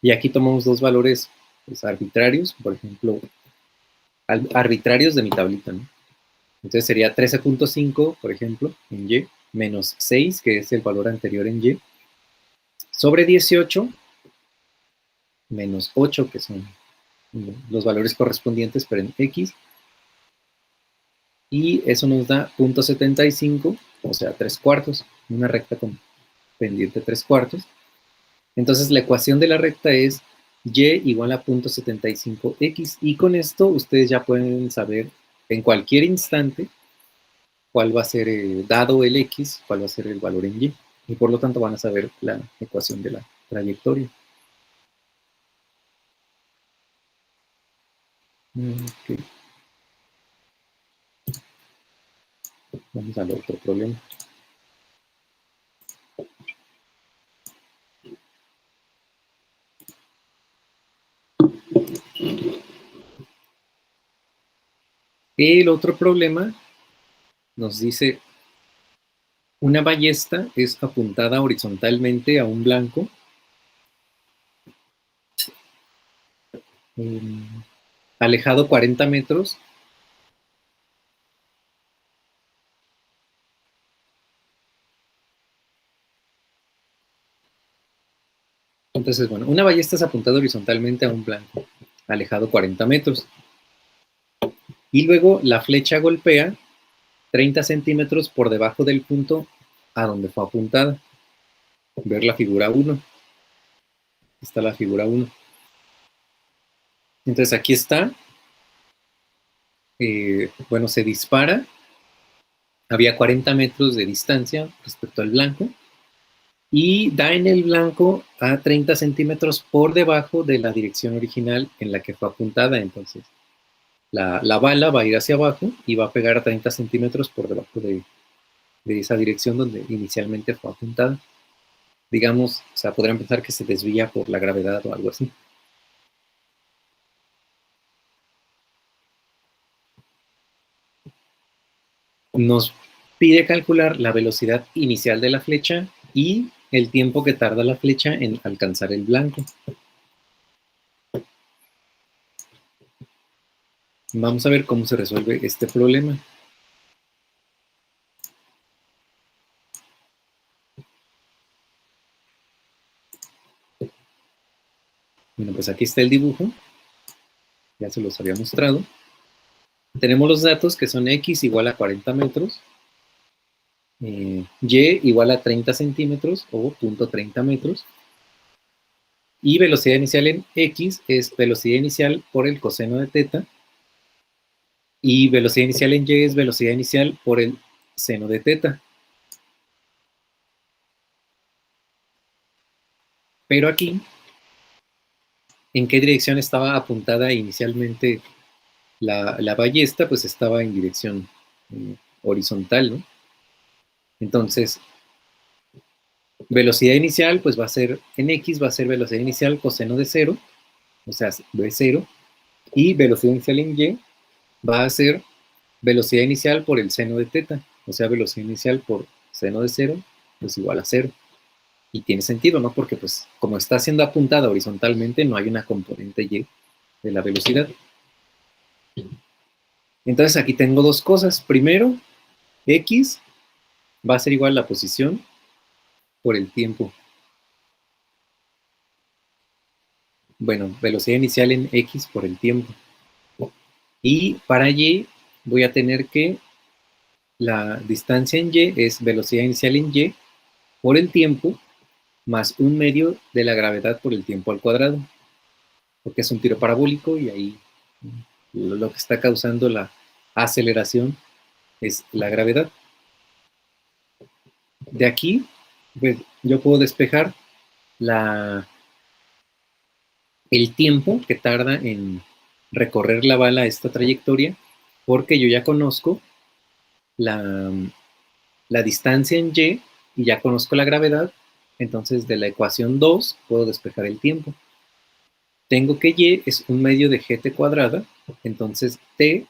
Y aquí tomamos dos valores pues, arbitrarios, por ejemplo, arbitrarios de mi tablita, ¿no? Entonces sería 13.5, por ejemplo, en y, menos 6, que es el valor anterior en y, sobre 18, menos 8, que son los valores correspondientes, pero en x, y eso nos da 0.75, o sea, 3/4, una recta con pendiente 3/4. Entonces la ecuación de la recta es y igual a 0.75x, y con esto ustedes ya pueden saber en cualquier instante cuál va a ser, dado el x, cuál va a ser el valor en y por lo tanto van a saber la ecuación de la trayectoria. Okay. Vamos al otro problema. El otro problema nos dice, una ballesta es apuntada horizontalmente a un blanco alejado 40 metros Entonces, bueno, una ballesta es apuntada horizontalmente a un blanco alejado 40 metros. Y luego la flecha golpea 30 centímetros por debajo del punto a donde fue apuntada. Ver la figura 1. Está la figura 1. Entonces aquí está. Bueno, se dispara. Había 40 metros de distancia respecto al blanco. y da en el blanco a 30 centímetros por debajo de la dirección original en la que fue apuntada. Entonces, la bala va a ir hacia abajo y va a pegar a 30 centímetros por debajo de esa dirección donde inicialmente fue apuntada. Digamos, o sea, podrían pensar que se desvía por la gravedad o algo así. Nos pide calcular la velocidad inicial de la flecha y el tiempo que tarda la flecha en alcanzar el blanco. Vamos a ver cómo se resuelve este problema. Bueno, pues aquí está el dibujo. Ya se los había mostrado. Tenemos los datos que son x igual a 40 metros, y igual a 30 centímetros o 0.30 metros. Y velocidad inicial en x es velocidad inicial por el coseno de teta. Y velocidad inicial en y es velocidad inicial por el seno de teta. Pero aquí, ¿en qué dirección estaba apuntada inicialmente la ballesta? Pues estaba en dirección horizontal, ¿no? Entonces, velocidad inicial, pues va a ser, en x va a ser velocidad inicial coseno de 0, o sea, de 0, y velocidad inicial en y va a ser velocidad inicial por el seno de teta, o sea, velocidad inicial por seno de 0, pues igual a 0. Y tiene sentido, ¿no? Porque pues como está siendo apuntada horizontalmente, no hay una componente y de la velocidad. Entonces aquí tengo dos cosas. Primero, x va a ser igual a la posición por el tiempo. Bueno, velocidad inicial en x por el tiempo. Y para y voy a tener que la distancia en y es velocidad inicial en y por el tiempo más 1/2 de la gravedad por el tiempo al cuadrado. Porque es un tiro parabólico y ahí lo que está causando la aceleración es la gravedad. De aquí, pues, yo puedo despejar el tiempo que tarda en recorrer la bala esta trayectoria, porque yo ya conozco la distancia en y ya conozco la gravedad. Entonces de la ecuación 2 puedo despejar el tiempo. Tengo que y es 1/2 de gt cuadrada, entonces t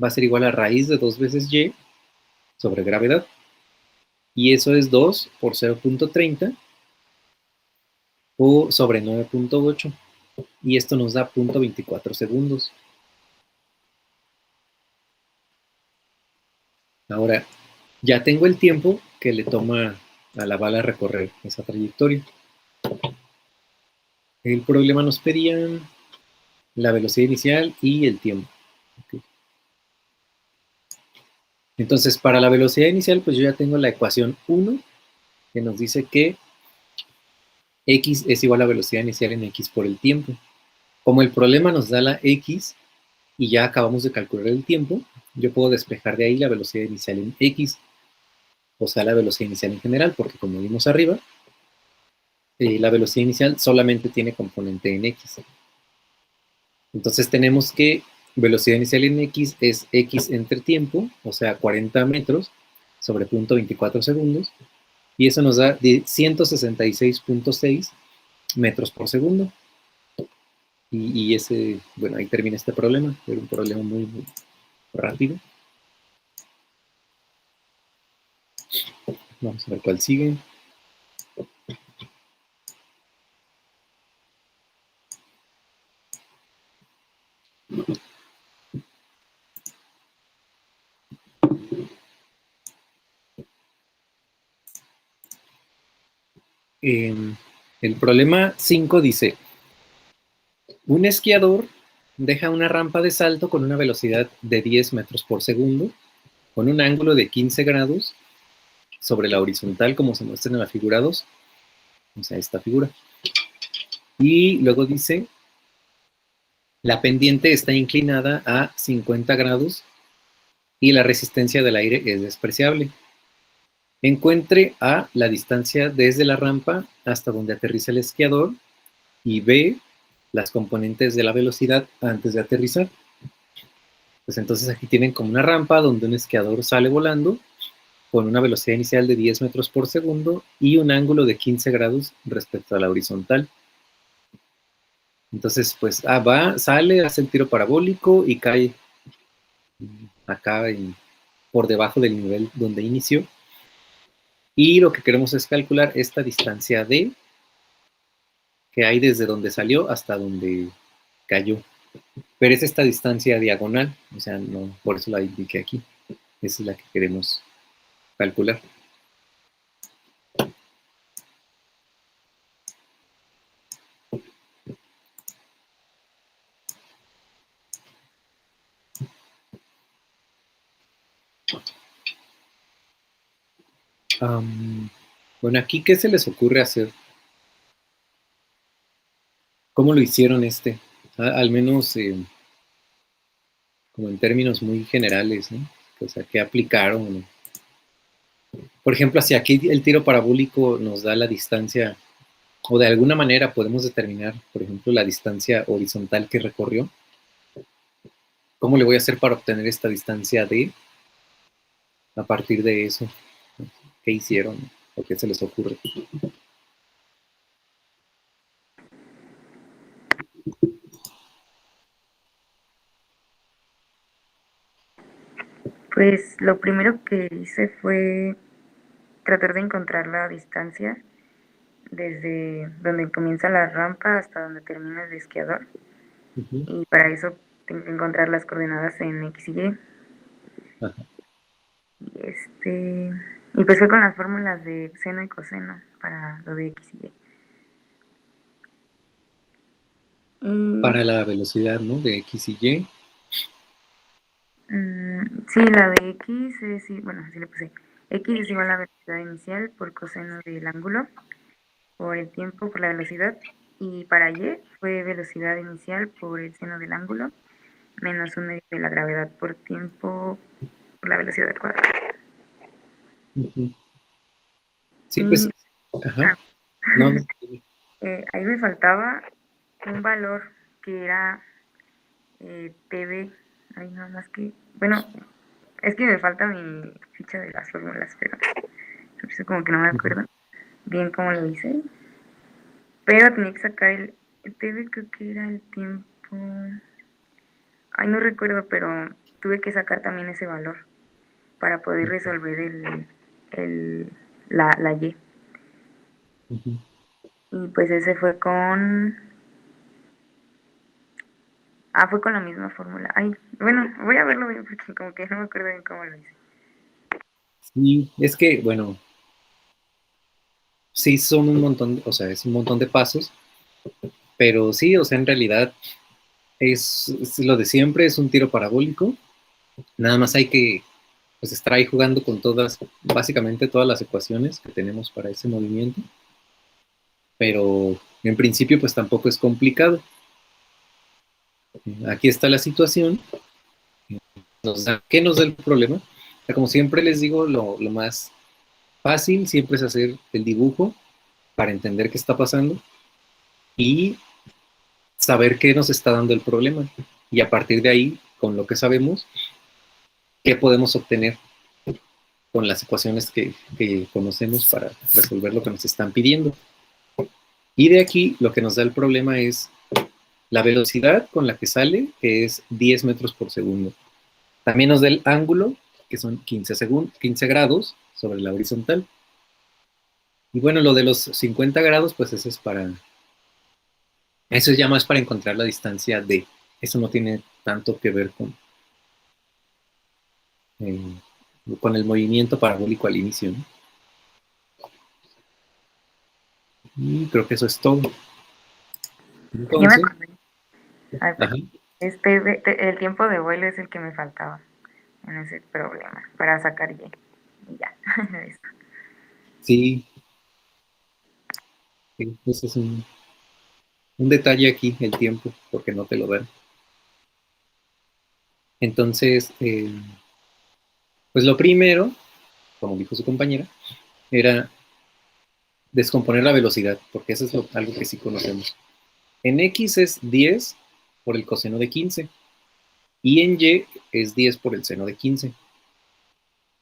va a ser igual a raíz de 2 veces y sobre gravedad. Y eso es 2 por 0.30 o sobre 9.8. Y esto nos da 0.24 segundos. Ahora, ya tengo el tiempo que le toma a la bala recorrer esa trayectoria. El problema nos pedía la velocidad inicial y el tiempo. Okay. Entonces, para la velocidad inicial, pues yo ya tengo la ecuación 1, que nos dice que x es igual a velocidad inicial en x por el tiempo. Como el problema nos da la x y ya acabamos de calcular el tiempo, yo puedo despejar de ahí la velocidad inicial en x, o sea, la velocidad inicial en general, porque como vimos arriba, la velocidad inicial solamente tiene componente en x. Entonces tenemos que velocidad inicial en x es x entre tiempo, o sea, 40 metros sobre 0.24 segundos, y eso nos da 166.6 metros por segundo. Y ese, bueno, ahí termina este problema, era un problema muy, muy rápido. Vamos a ver cuál sigue. El problema 5 dice, un esquiador deja una rampa de salto con una velocidad de 10 metros por segundo, con un ángulo de 15 grados sobre la horizontal, como se muestra en la figura 2, o sea, esta figura. Y luego dice, la pendiente está inclinada a 50 grados y la resistencia del aire es despreciable. encuentre A, la distancia desde la rampa hasta donde aterriza el esquiador, y B, las componentes de la velocidad antes de aterrizar. Pues entonces aquí tienen como una rampa donde un esquiador sale volando con una velocidad inicial de 10 metros por segundo y un ángulo de 15 grados respecto a la horizontal. Entonces, pues sale, hace el tiro parabólico y cae acá por debajo del nivel donde inició. Y lo que queremos es calcular esta distancia D que hay desde donde salió hasta donde cayó. Pero es esta distancia diagonal, o sea, no, por eso la indiqué aquí. Esa es la que queremos calcular. Bueno, aquí, ¿qué se les ocurre hacer? ¿Cómo lo hicieron al menos como en términos muy generales, ¿no? O sea, ¿qué aplicaron? Por ejemplo, si aquí el tiro parabólico nos da la distancia, o de alguna manera podemos determinar, por ejemplo, la distancia horizontal que recorrió, ¿cómo le voy a hacer para obtener esta distancia D a partir de eso? ¿Qué hicieron? ¿O qué se les ocurre? Pues lo primero que hice fue tratar de encontrar la distancia desde donde comienza la rampa hasta donde termina el esquiador. Y para eso tengo que encontrar las coordenadas en X y Y. Ajá. Y pues fue con las fórmulas de seno y coseno para lo de X y Y. Para la velocidad, ¿no? De X y Y. Sí, la de X es, bueno, así le puse. X es igual a la velocidad inicial por coseno del ángulo, por el tiempo, por la velocidad. Y para Y fue velocidad inicial por el seno del ángulo, menos 1 de la gravedad por tiempo, por la velocidad al cuadrado. Sí, pues. Ajá. No. Ahí me faltaba un valor que era TV. Ay, nada más que. Bueno, es que me falta mi ficha de las fórmulas, pero como que no me acuerdo bien cómo lo hice. Pero tenía que sacar el TV, creo que era el tiempo. Ay, no recuerdo, pero tuve que sacar también ese valor para poder resolver la Y. Y pues ese fue fue con la misma fórmula. Ay, bueno, voy a verlo bien porque como que no me acuerdo bien cómo lo hice. Sí, es que, bueno, sí son un montón, o sea, es un montón de pasos, pero sí, o sea, en realidad es lo de siempre, es un tiro parabólico. Nada más hay que pues, estar ahí jugando con básicamente todas las ecuaciones que tenemos para ese movimiento. Pero en principio, pues tampoco es complicado. Aquí está la situación. ¿Qué nos da el problema? O sea, como siempre les digo, lo más fácil siempre es hacer el dibujo para entender qué está pasando y saber qué nos está dando el problema. Y a partir de ahí, con lo que sabemos, qué podemos obtener con las ecuaciones que conocemos para resolver lo que nos están pidiendo. Y de aquí lo que nos da el problema es la velocidad con la que sale, que es 10 metros por segundo. También nos da el ángulo, que son 15 grados sobre la horizontal. Y bueno, lo de los 50 grados, pues eso es ya más para encontrar la distancia D. Eso no tiene tanto que ver con el movimiento parabólico al inicio, ¿no? Y creo que eso es todo. Entonces, el tiempo de vuelo es el que me faltaba en ese problema para sacar Y. Y ya. Sí, ese es un detalle aquí, el tiempo, porque no te lo dan. Entonces, pues lo primero como dijo su compañera, era descomponer la velocidad, porque eso es algo que sí conocemos. En X es 10 por el coseno de 15, y en Y es 10 por el seno de 15.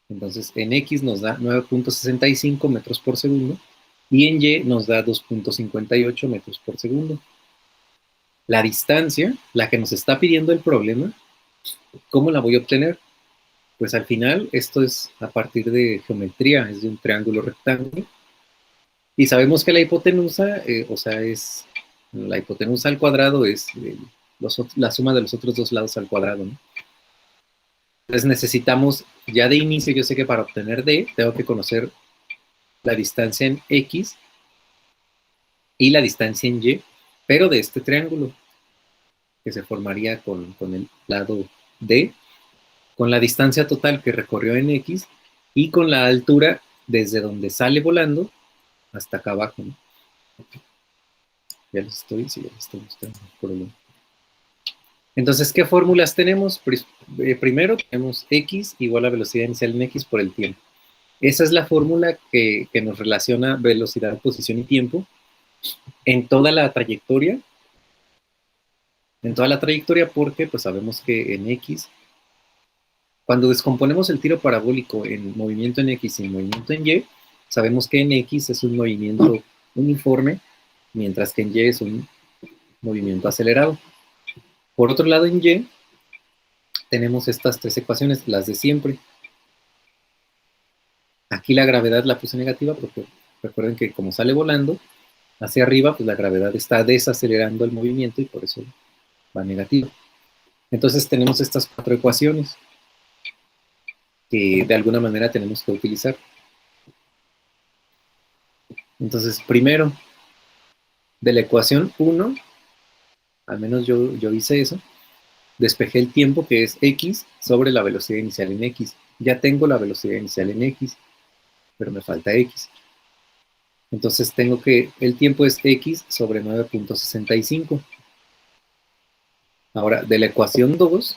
Entonces, en X nos da 9.65 metros por segundo, y en Y nos da 2.58 metros por segundo. La distancia, la que nos está pidiendo el problema, ¿cómo la voy a obtener? Pues al final esto es a partir de geometría, es de un triángulo rectángulo, y sabemos que la hipotenusa, o sea, es la hipotenusa al cuadrado es la suma de los otros dos lados al cuadrado, ¿no? Entonces necesitamos, ya de inicio, yo sé que para obtener D, tengo que conocer la distancia en X y la distancia en Y, pero de este triángulo, que se formaría con el lado D, con la distancia total que recorrió en X y con la altura desde donde sale volando hasta acá abajo, ¿no? Ya los estoy mostrando por el... Entonces, ¿qué fórmulas tenemos? Primero tenemos X igual a velocidad inicial en X por el tiempo. Esa es la fórmula que nos relaciona velocidad, posición y tiempo en toda la trayectoria. En toda la trayectoria, porque pues sabemos que en X, cuando descomponemos el tiro parabólico en movimiento en X y en movimiento en Y, sabemos que en X es un movimiento uniforme, mientras que en Y es un movimiento acelerado. Por otro lado, en Y tenemos estas tres ecuaciones, las de siempre. Aquí la gravedad la puse negativa porque recuerden que como sale volando hacia arriba, pues la gravedad está desacelerando el movimiento y por eso va negativa. Entonces tenemos estas cuatro ecuaciones que de alguna manera tenemos que utilizar. Entonces, primero, de la ecuación 1, al menos yo hice eso, despejé el tiempo que es X sobre la velocidad inicial en X. Ya tengo la velocidad inicial en X, pero me falta X. Entonces tengo que, el tiempo es X sobre 9.65. Ahora, de la ecuación 2,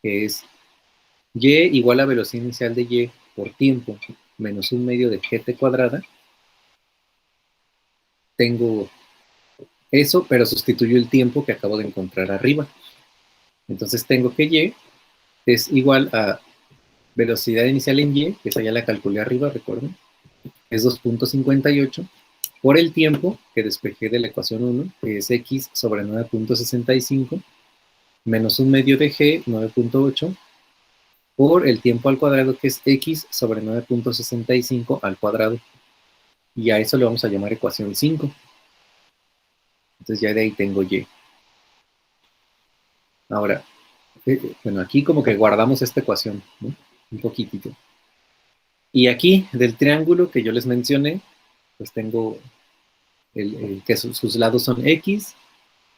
que es Y igual a velocidad inicial de Y por tiempo menos un medio de gt cuadrada, tengo eso, pero sustituyo el tiempo que acabo de encontrar arriba. Entonces tengo que Y es igual a velocidad inicial en Y, que esa ya la calculé arriba, recuerden, es 2.58, por el tiempo que despejé de la ecuación 1, que es X sobre 9.65, menos un medio de G, 9.8, por el tiempo al cuadrado, que es X sobre 9.65 al cuadrado. Y a eso le vamos a llamar ecuación 5. Entonces ya de ahí tengo Y. Ahora, bueno, aquí como que guardamos esta ecuación, ¿no? Un poquitito. Y aquí, del triángulo que yo les mencioné, pues tengo que sus lados son X,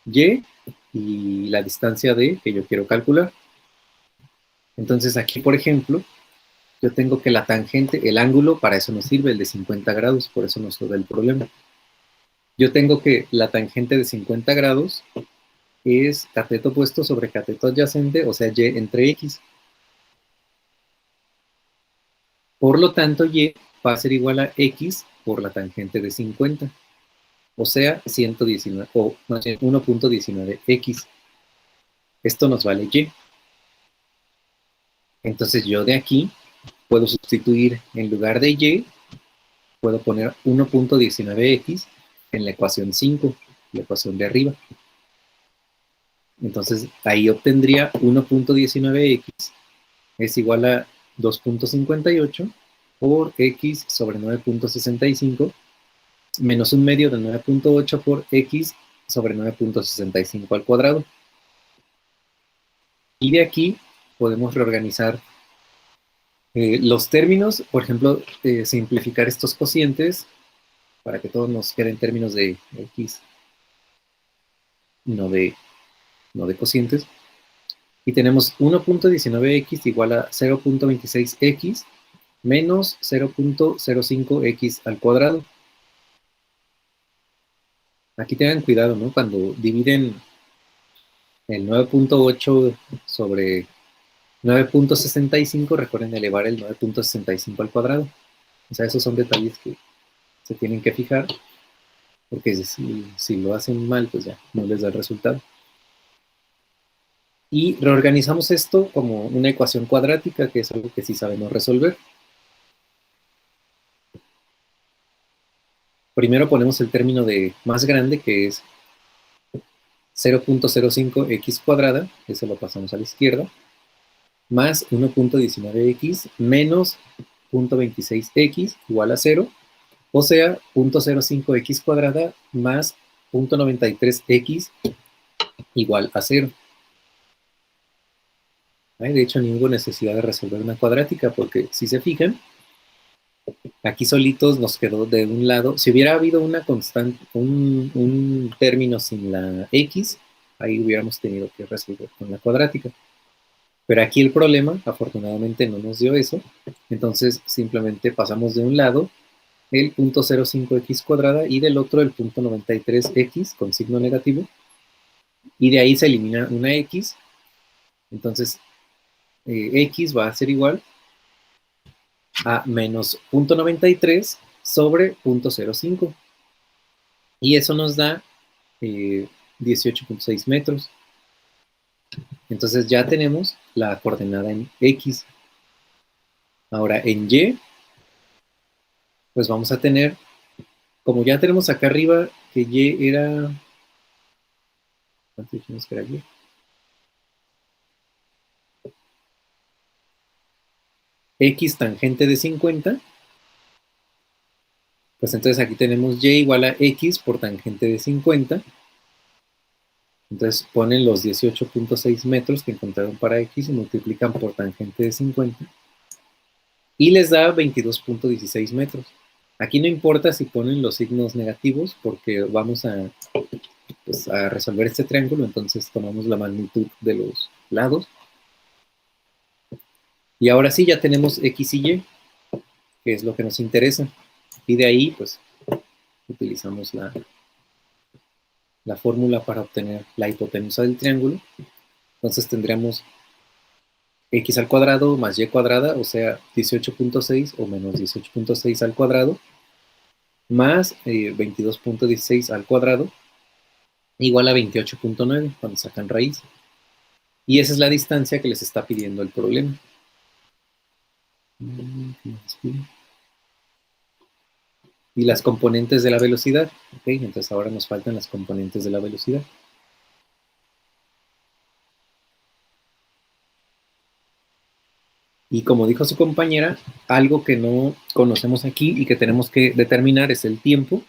Y y la distancia D que yo quiero calcular. Entonces aquí, por ejemplo, yo tengo que la tangente, el ángulo, para eso nos sirve, el de 50 grados, por eso nos da el problema. Yo tengo que la tangente de 50 grados es cateto opuesto sobre cateto adyacente, o sea, Y entre X. Por lo tanto, Y va a ser igual a X por la tangente de 50, o sea, 119, o 1.19X. Esto nos vale Y. Entonces yo de aquí puedo sustituir, en lugar de Y, puedo poner 1.19X en la ecuación 5, la ecuación de arriba. Entonces ahí obtendría 1.19X es igual a 2.58 por X sobre 9.65 menos un medio de 9.8 por X sobre 9.65 al cuadrado. Y de aquí podemos reorganizar los términos, por ejemplo, simplificar estos cocientes para que todos nos queden términos de X, no de cocientes. Y tenemos 1.19X igual a 0.26X menos 0.05X al cuadrado. Aquí tengan cuidado, ¿no? Cuando dividen el 9.8 sobre 9.65, recuerden elevar el 9.65 al cuadrado. O sea, esos son detalles que se tienen que fijar, porque si lo hacen mal, pues ya no les da el resultado. Y reorganizamos esto como una ecuación cuadrática, que es algo que sí sabemos resolver. Primero ponemos el término de más grande, que es 0.05x cuadrada, eso lo pasamos a la izquierda, más 1.19x menos 0.26x igual a 0, o sea, 0.05x cuadrada más 0.93x igual a 0. De hecho, ni hubo necesidad de resolver una cuadrática, porque si se fijan, aquí solitos nos quedó de un lado. Si hubiera habido una constante, un término sin la x, ahí hubiéramos tenido que resolver con la cuadrática. Pero aquí el problema, afortunadamente, no nos dio eso. Entonces, simplemente pasamos de un lado el 0.05x cuadrada y del otro el 0.93x con signo negativo. Y de ahí se elimina una x. Entonces, x va a ser igual a menos 0.93 sobre 0.05. Y eso nos da 18.6 metros. Entonces ya tenemos la coordenada en x. Ahora en y, pues vamos a tener, como ya tenemos acá arriba que y era... ¿Cuánto dijimos que era y? X tangente de 50, pues entonces aquí tenemos y igual a x por tangente de 50. Entonces ponen los 18.6 metros que encontraron para x y multiplican por tangente de 50 y les da 22.16 metros. Aquí no importa si ponen los signos negativos porque vamos a resolver este triángulo, entonces tomamos la magnitud de los lados. Y ahora sí ya tenemos x y y, que es lo que nos interesa. Y de ahí, pues, utilizamos la fórmula para obtener la hipotenusa del triángulo. Entonces tendríamos x al cuadrado más y cuadrada, o sea, 18.6 o menos 18.6 al cuadrado, más 22.16 al cuadrado, igual a 28.9 cuando sacan raíz. Y esa es la distancia que les está pidiendo el problema. Y las componentes de la velocidad. ¿Okay? Entonces ahora nos faltan las componentes de la velocidad. Y como dijo su compañera, algo que no conocemos aquí y que tenemos que determinar es el tiempo.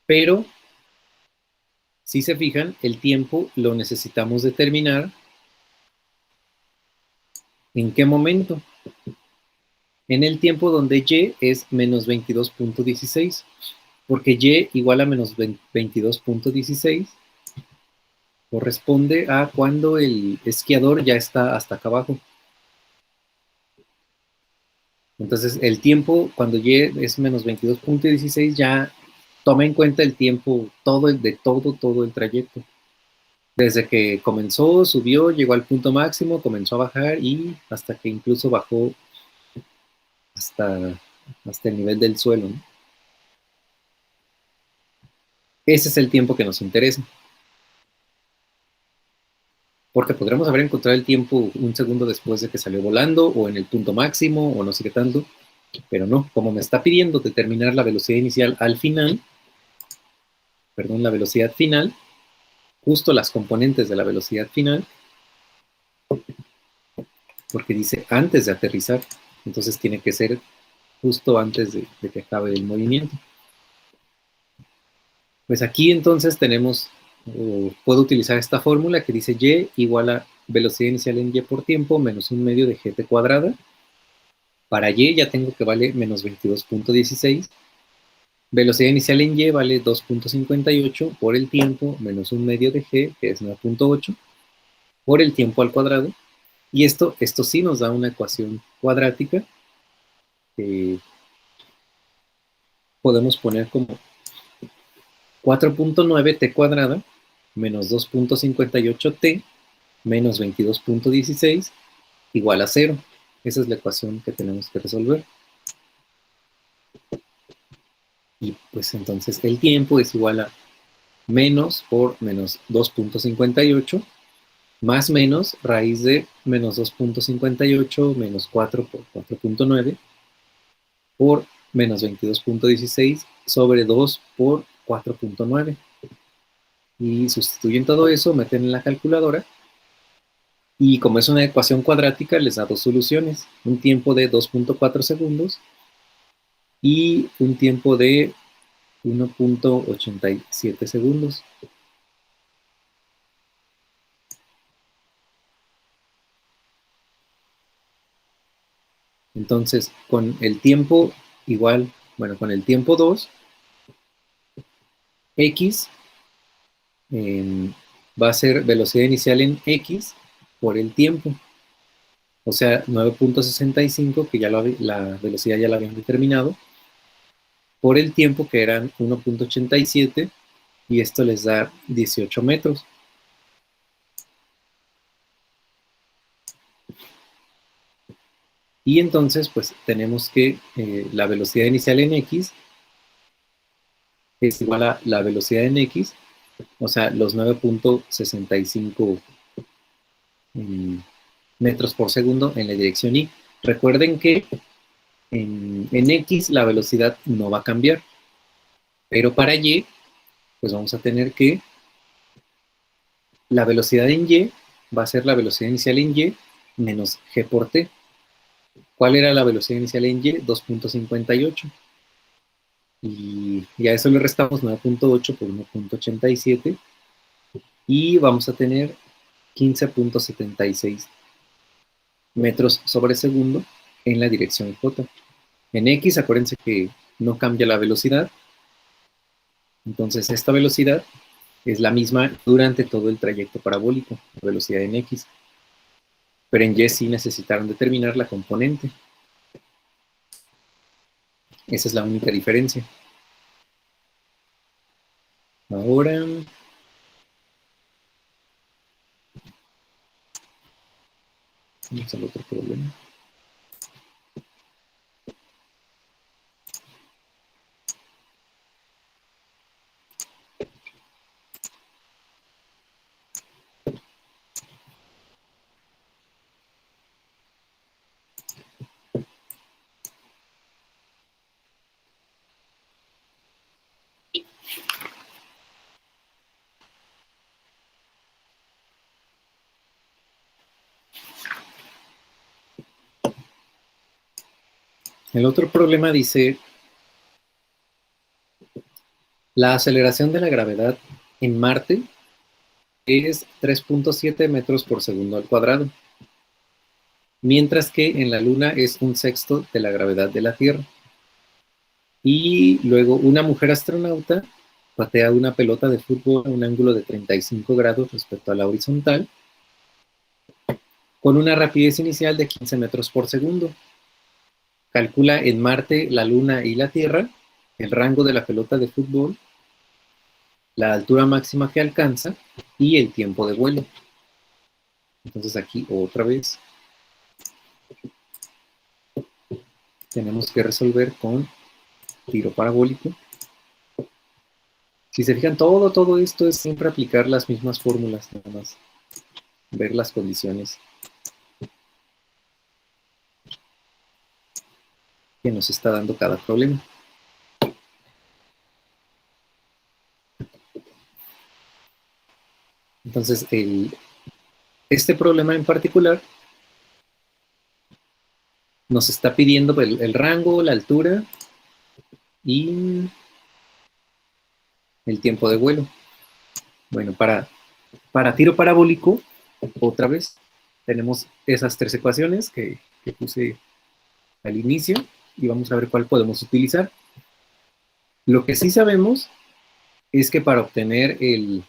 Pero, si se fijan, el tiempo lo necesitamos determinar ¿en qué momento? En el tiempo donde y es menos 22.16, porque y igual a menos 22.16 corresponde a cuando el esquiador ya está hasta acá abajo. Entonces, el tiempo cuando y es menos 22.16 ya toma en cuenta el tiempo, todo el trayecto. Desde que comenzó, subió, llegó al punto máximo, comenzó a bajar y hasta que incluso bajó hasta el nivel del suelo, ¿no? Ese es el tiempo que nos interesa. Porque podremos haber encontrado el tiempo un segundo después de que salió volando, o en el punto máximo, o no sé qué tanto, pero no, como me está pidiendo determinar la velocidad inicial al final, perdón, la velocidad final, justo las componentes de la velocidad final, porque dice antes de aterrizar, entonces tiene que ser justo antes de que acabe el movimiento. Pues aquí entonces tenemos, puedo utilizar esta fórmula que dice y igual a velocidad inicial en y por tiempo menos 1/2 de gt cuadrada. Para y ya tengo que vale menos 22.16. Velocidad inicial en y vale 2.58 por el tiempo menos 1/2 de g, que es 9.8, por el tiempo al cuadrado. Y esto sí nos da una ecuación cuadrática que podemos poner como 4.9 t cuadrada menos 2.58t menos 22.16 igual a 0. Esa es la ecuación que tenemos que resolver. Y pues entonces el tiempo es igual a menos por menos 2.58 más menos raíz de menos 2.58 menos 4 por 4.9 por menos 22.16 sobre 2 por 4.9. Y sustituyen todo eso, meten en la calculadora. Y como es una ecuación cuadrática, les da dos soluciones. Un tiempo de 2.4 segundos y un tiempo de 1.87 segundos. Entonces, con el tiempo igual, bueno, con el tiempo 2, x va a ser velocidad inicial en x por el tiempo. O sea, 9.65, que ya la velocidad ya la habían determinado, por el tiempo que eran 1.87, y esto les da 18 metros. Y entonces, pues, tenemos que la velocidad inicial en x es igual a la velocidad en x, o sea, los 9.65 metros por segundo en la dirección y. Recuerden que en x la velocidad no va a cambiar, pero para y, pues vamos a tener que la velocidad en y va a ser la velocidad inicial en y menos g por t. ¿Cuál era la velocidad inicial en y? 2.58. Y a eso le restamos 9.8 por 1.87 y vamos a tener 15.76 metros sobre segundo en la dirección J. En X, acuérdense que no cambia la velocidad, entonces esta velocidad es la misma durante todo el trayecto parabólico, la velocidad en X. Pero en Y sí necesitaron determinar la componente. Esa es la única diferencia. Ahora, vamos al otro problema. El otro problema dice, la aceleración de la gravedad en Marte es 3.7 metros por segundo al cuadrado, mientras que en la Luna es 1/6 de la gravedad de la Tierra. Y luego una mujer astronauta patea una pelota de fútbol a un ángulo de 35 grados respecto a la horizontal, con una rapidez inicial de 15 metros por segundo. Calcula en Marte, la Luna y la Tierra el rango de la pelota de fútbol, la altura máxima que alcanza y el tiempo de vuelo. Entonces aquí otra vez tenemos que resolver con tiro parabólico. Si se fijan, todo esto es siempre aplicar las mismas fórmulas, nada más ver las condiciones que nos está dando cada problema. Entonces, este problema en particular nos está pidiendo el rango, la altura y el tiempo de vuelo. Bueno, para tiro parabólico, otra vez, tenemos esas tres ecuaciones que puse al inicio y vamos a ver cuál podemos utilizar. Lo que sí sabemos es que para obtener el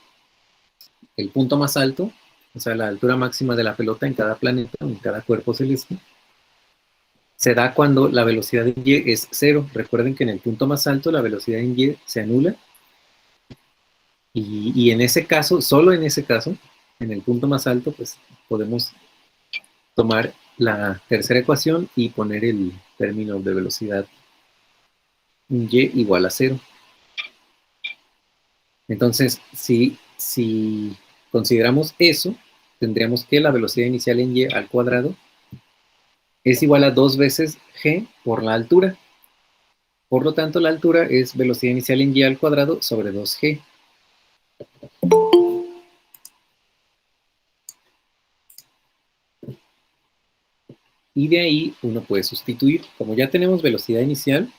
punto más alto, o sea, la altura máxima de la pelota en cada planeta, en cada cuerpo celeste, se da cuando la velocidad en Y es 0. Recuerden que en el punto más alto la velocidad en Y se anula Y en ese caso, solo en ese caso, en el punto más alto, pues podemos tomar la tercera ecuación y poner el término de velocidad y igual a 0. Entonces, si consideramos eso, tendríamos que la velocidad inicial en y al cuadrado es igual a 2 veces g por la altura. Por lo tanto, la altura es velocidad inicial en y al cuadrado sobre 2g. Y de ahí uno puede sustituir. Como ya tenemos velocidad inicial,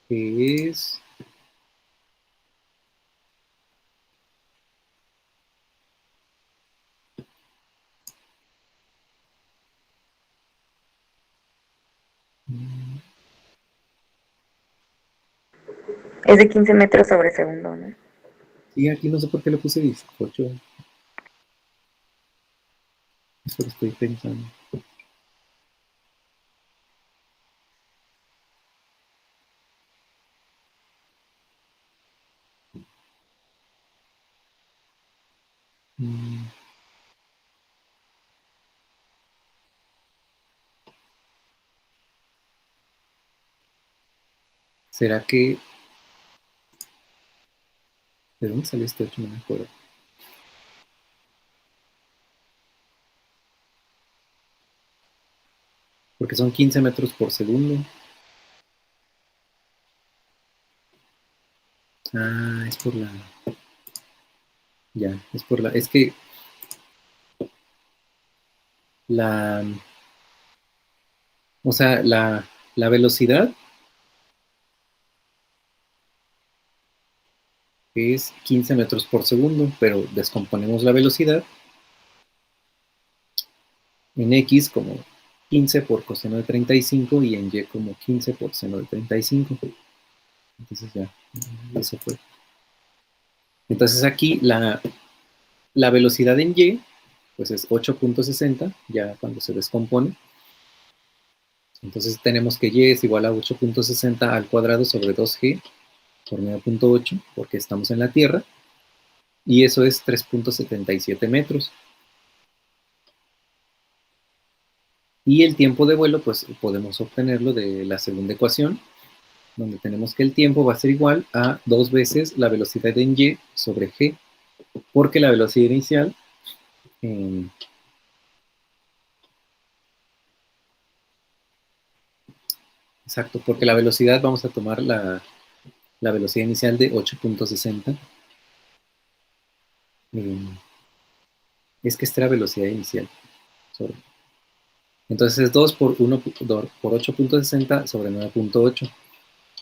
que es... Es de 15 metros sobre segundo, ¿no? Sí, aquí no sé por qué le puse 18. Eso lo estoy pensando. ¿Será que... ¿De dónde salió este 8? No me acuerdo. Porque son 15 metros por segundo. Ah, es por la... Ya, es por la... Es que la... O sea, la velocidad es 15 metros por segundo, pero descomponemos la velocidad en x como 15 por coseno de 35 y en y como 15 por seno de 35. Entonces ya, eso fue. Entonces aquí la velocidad en y, pues es 8.60, ya cuando se descompone. Entonces tenemos que y es igual a 8.60 al cuadrado sobre 2g por 9.8, porque estamos en la Tierra, y eso es 3.77 metros. Y el tiempo de vuelo, pues podemos obtenerlo de la segunda ecuación, donde tenemos que el tiempo va a ser igual a 2 veces la velocidad en y sobre g, porque la velocidad inicial exacto, porque la velocidad vamos a tomar la velocidad inicial de 8.60. Es que esta era velocidad inicial. Entonces es 2 por 8.60 sobre 9.8.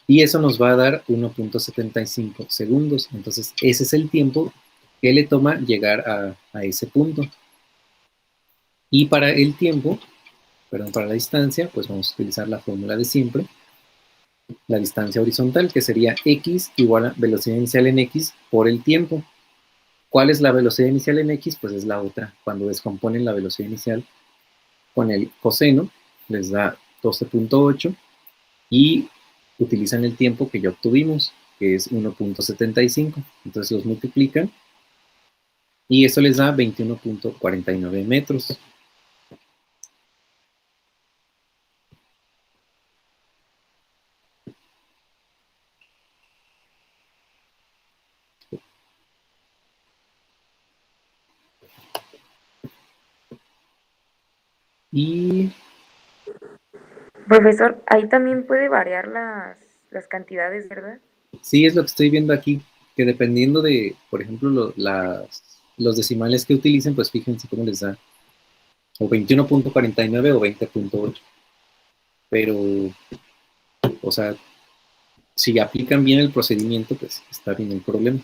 Y eso nos va a dar 1.75 segundos. Entonces ese es el tiempo que le toma llegar a ese punto. Y para el tiempo, perdón, para la distancia, pues vamos a utilizar la fórmula de siempre. La distancia horizontal, que sería x igual a velocidad inicial en x por el tiempo. ¿Cuál es la velocidad inicial en x? Pues es la otra. Cuando descomponen la velocidad inicial con el coseno, les da 12.8 y utilizan el tiempo que ya obtuvimos, que es 1.75. Entonces los multiplican y eso les da 21.49 metros. Y Profesor, ahí también puede variar las cantidades, ¿verdad? sí, es lo que estoy viendo aquí, que dependiendo de, por ejemplo, los decimales que utilicen, pues fíjense cómo les da, o 21.49 o 20.8. Pero, o sea, si aplican bien el procedimiento, pues está bien el problema.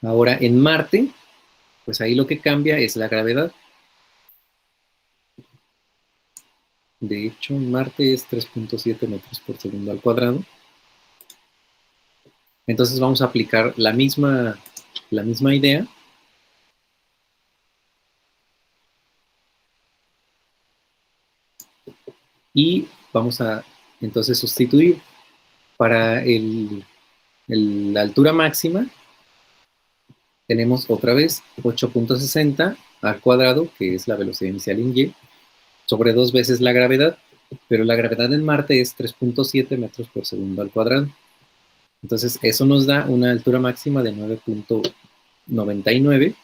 Ahora, en Marte, pues ahí lo que cambia es la gravedad. De hecho, en Marte es 3.7 metros por segundo al cuadrado. Entonces vamos a aplicar la misma idea. Y vamos a entonces sustituir para el la altura máxima, tenemos otra vez 8.60 al cuadrado, que es la velocidad inicial en y, sobre 2 veces la gravedad, pero la gravedad en Marte es 3.7 metros por segundo al cuadrado. Entonces, eso nos da una altura máxima de 9.99.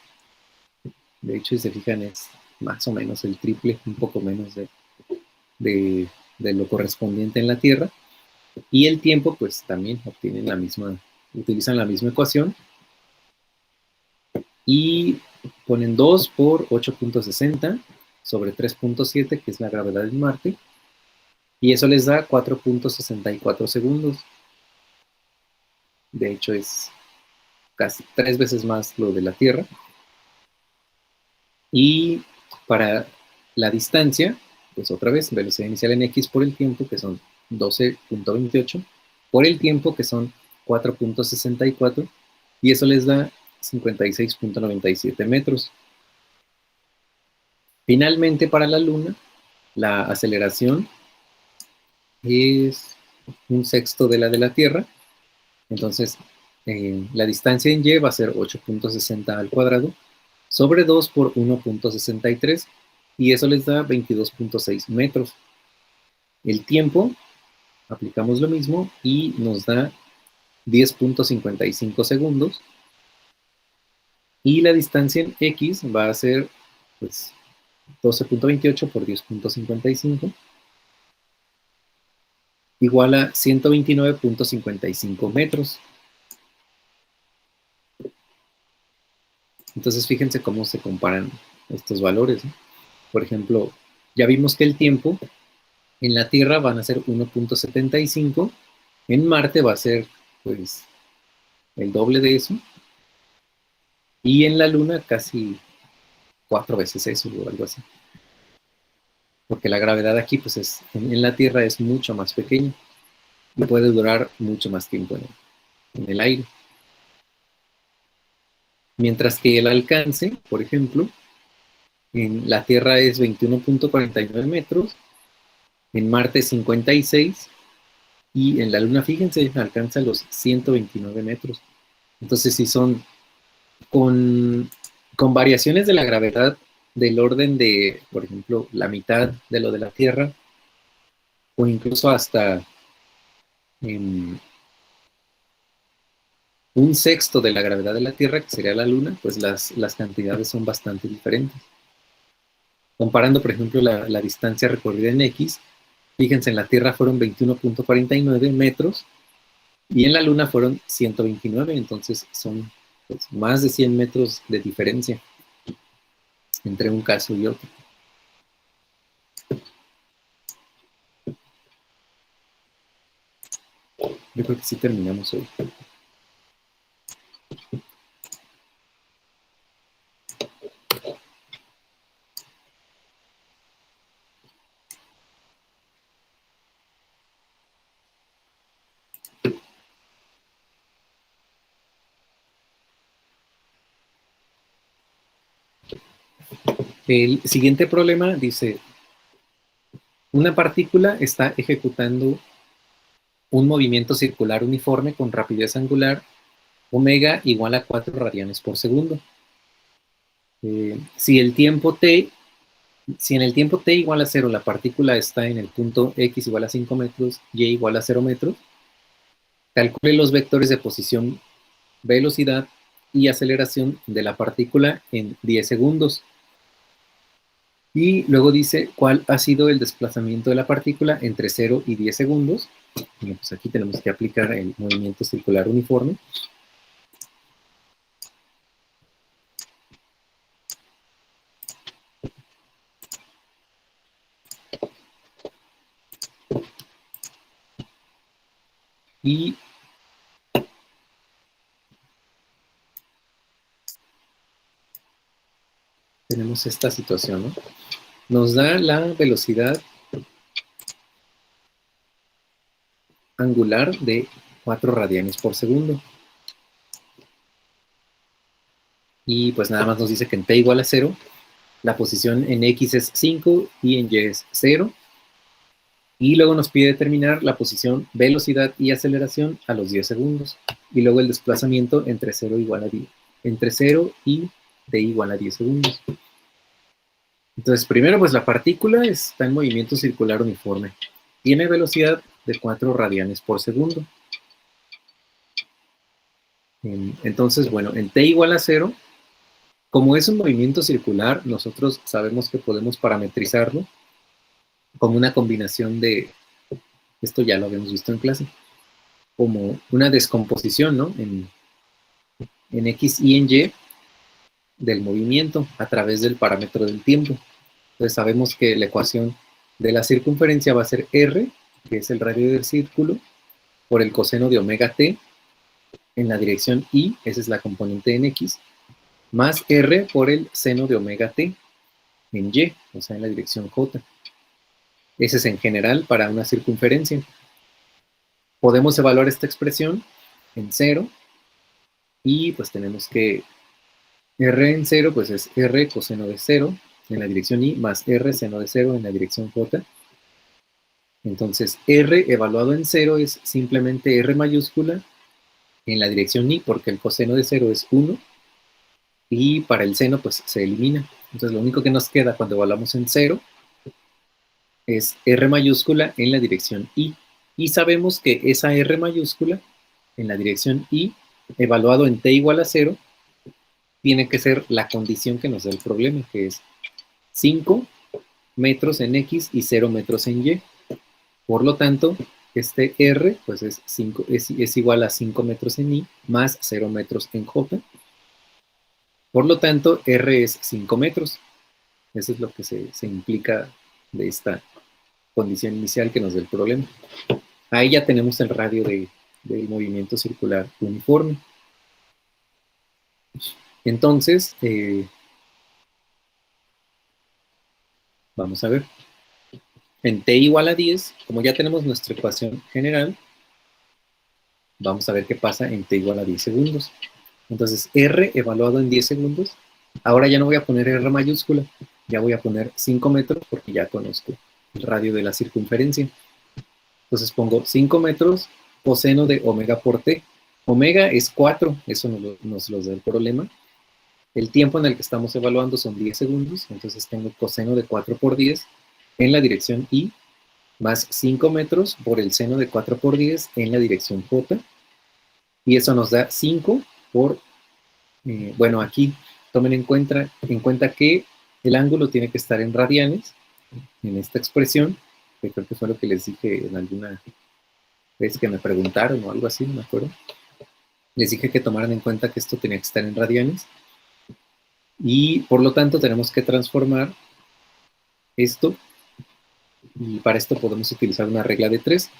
De hecho, si se fijan, es más o menos el triple, un poco menos de lo correspondiente en la Tierra. Y el tiempo, pues también utilizan la misma ecuación. Y ponen 2 por 8.60 sobre 3.7, que es la gravedad en Marte. Y eso les da 4.64 segundos. De hecho, es casi 3 veces más lo de la Tierra. Y para la distancia, pues otra vez, velocidad inicial en x por el tiempo, que son 12.28, por el tiempo, que son 4.64, y eso les da 56.97 metros. Finalmente, para la Luna, la aceleración es 1/6 de la Tierra. Entonces, la distancia en y va a ser 8.60 al cuadrado sobre 2 por 1.63, y eso les da 22.6 metros. El tiempo, aplicamos lo mismo y nos da 10.55 segundos. Y la distancia en x va a ser pues 12.28 por 10.55 igual a 129.55 metros. Entonces fíjense cómo se comparan estos valores, ¿no? Por ejemplo, ya vimos que el tiempo en la Tierra van a ser 1.75, en Marte va a ser pues el doble de eso, y en la Luna casi 4 veces eso o algo así. Porque la gravedad aquí pues en la Tierra es mucho más pequeña y puede durar mucho más tiempo en el aire. Mientras que el alcance, por ejemplo, en la Tierra es 21.49 metros, en Marte 56, y en la Luna, fíjense, alcanza los 129 metros. Entonces, si son con variaciones de la gravedad del orden de, por ejemplo, la mitad de lo de la Tierra, o incluso hasta 1/6 de la gravedad de la Tierra, que sería la Luna, pues las cantidades son bastante diferentes. Comparando, por ejemplo, la distancia recorrida en X, fíjense, en la Tierra fueron 21.49 metros y en la Luna fueron 129, entonces son pues, más de 100 metros de diferencia entre un caso y otro. Yo creo que sí terminamos hoy. El siguiente problema dice, una partícula está ejecutando un movimiento circular uniforme con rapidez angular omega igual a 4 radianes por segundo. Si en el tiempo t igual a 0 la partícula está en el punto x igual a 5 metros, y igual a 0 metros, calcule los vectores de posición, velocidad y aceleración de la partícula en 10 segundos. Y luego dice cuál ha sido el desplazamiento de la partícula entre 0 y 10 segundos. Bueno, pues aquí tenemos que aplicar el movimiento circular uniforme. Y tenemos esta situación, ¿no? Nos da la velocidad angular de 4 radianes por segundo. Y pues nada más nos dice que en t igual a 0, la posición en x es 5 y en y es 0. Y luego nos pide determinar la posición, velocidad y aceleración a los 10 segundos. Y luego el desplazamiento entre 0 igual a 10, entre 0 y t igual a 10 segundos. Entonces, primero, pues la partícula está en movimiento circular uniforme. Tiene velocidad de 4 radianes por segundo. Entonces, bueno, en t igual a 0, como es un movimiento circular, nosotros sabemos que podemos parametrizarlo como una combinación de, esto ya lo habíamos visto en clase, como una descomposición, ¿no? En X y en Y del movimiento a través del parámetro del tiempo. Entonces sabemos que la ecuación de la circunferencia va a ser R, que es el radio del círculo, por el coseno de omega t en la dirección Y, esa es la componente en X, más R por el seno de omega t en Y, o sea, en la dirección J. Ese es en general para una circunferencia. Podemos evaluar esta expresión en 0 y pues tenemos que R en 0 pues es R coseno de 0 en la dirección Y más R seno de 0 en la dirección J. Entonces R evaluado en 0 es simplemente R mayúscula en la dirección Y porque el coseno de 0 es 1 y para el seno pues se elimina. Entonces lo único que nos queda cuando evaluamos en 0 es R mayúscula en la dirección Y. Y sabemos que esa R mayúscula en la dirección Y, evaluado en t igual a 0, tiene que ser la condición que nos da el problema, que es 5 metros en X y 0 metros en Y. Por lo tanto, este R pues es igual a 5 metros en Y más 0 metros en J. Por lo tanto, R es 5 metros. Eso es lo que se implica de esta condición inicial que nos da el problema. Ahí ya tenemos el radio del movimiento circular uniforme. Entonces, vamos a ver. En t igual a 10, como ya tenemos nuestra ecuación general, vamos a ver qué pasa en t igual a 10 segundos. Entonces, R evaluado en 10 segundos, ahora ya no voy a poner R mayúscula, ya voy a poner 5 metros porque ya conozco el radio de la circunferencia. Entonces pongo 5 metros coseno de omega por t. Omega es 4, eso nos lo da el problema. El tiempo en el que estamos evaluando son 10 segundos, entonces tengo coseno de 4 por 10 en la dirección Y, más 5 metros por el seno de 4 por 10 en la dirección J, y eso nos da 5 por, bueno, aquí tomen en cuenta que el ángulo tiene que estar en radianes, en esta expresión, que creo que fue lo que les dije en alguna vez que me preguntaron o algo así, no me acuerdo. Les dije que tomaran en cuenta que esto tenía que estar en radianes, y por lo tanto tenemos que transformar esto, y para esto podemos utilizar una regla de 3.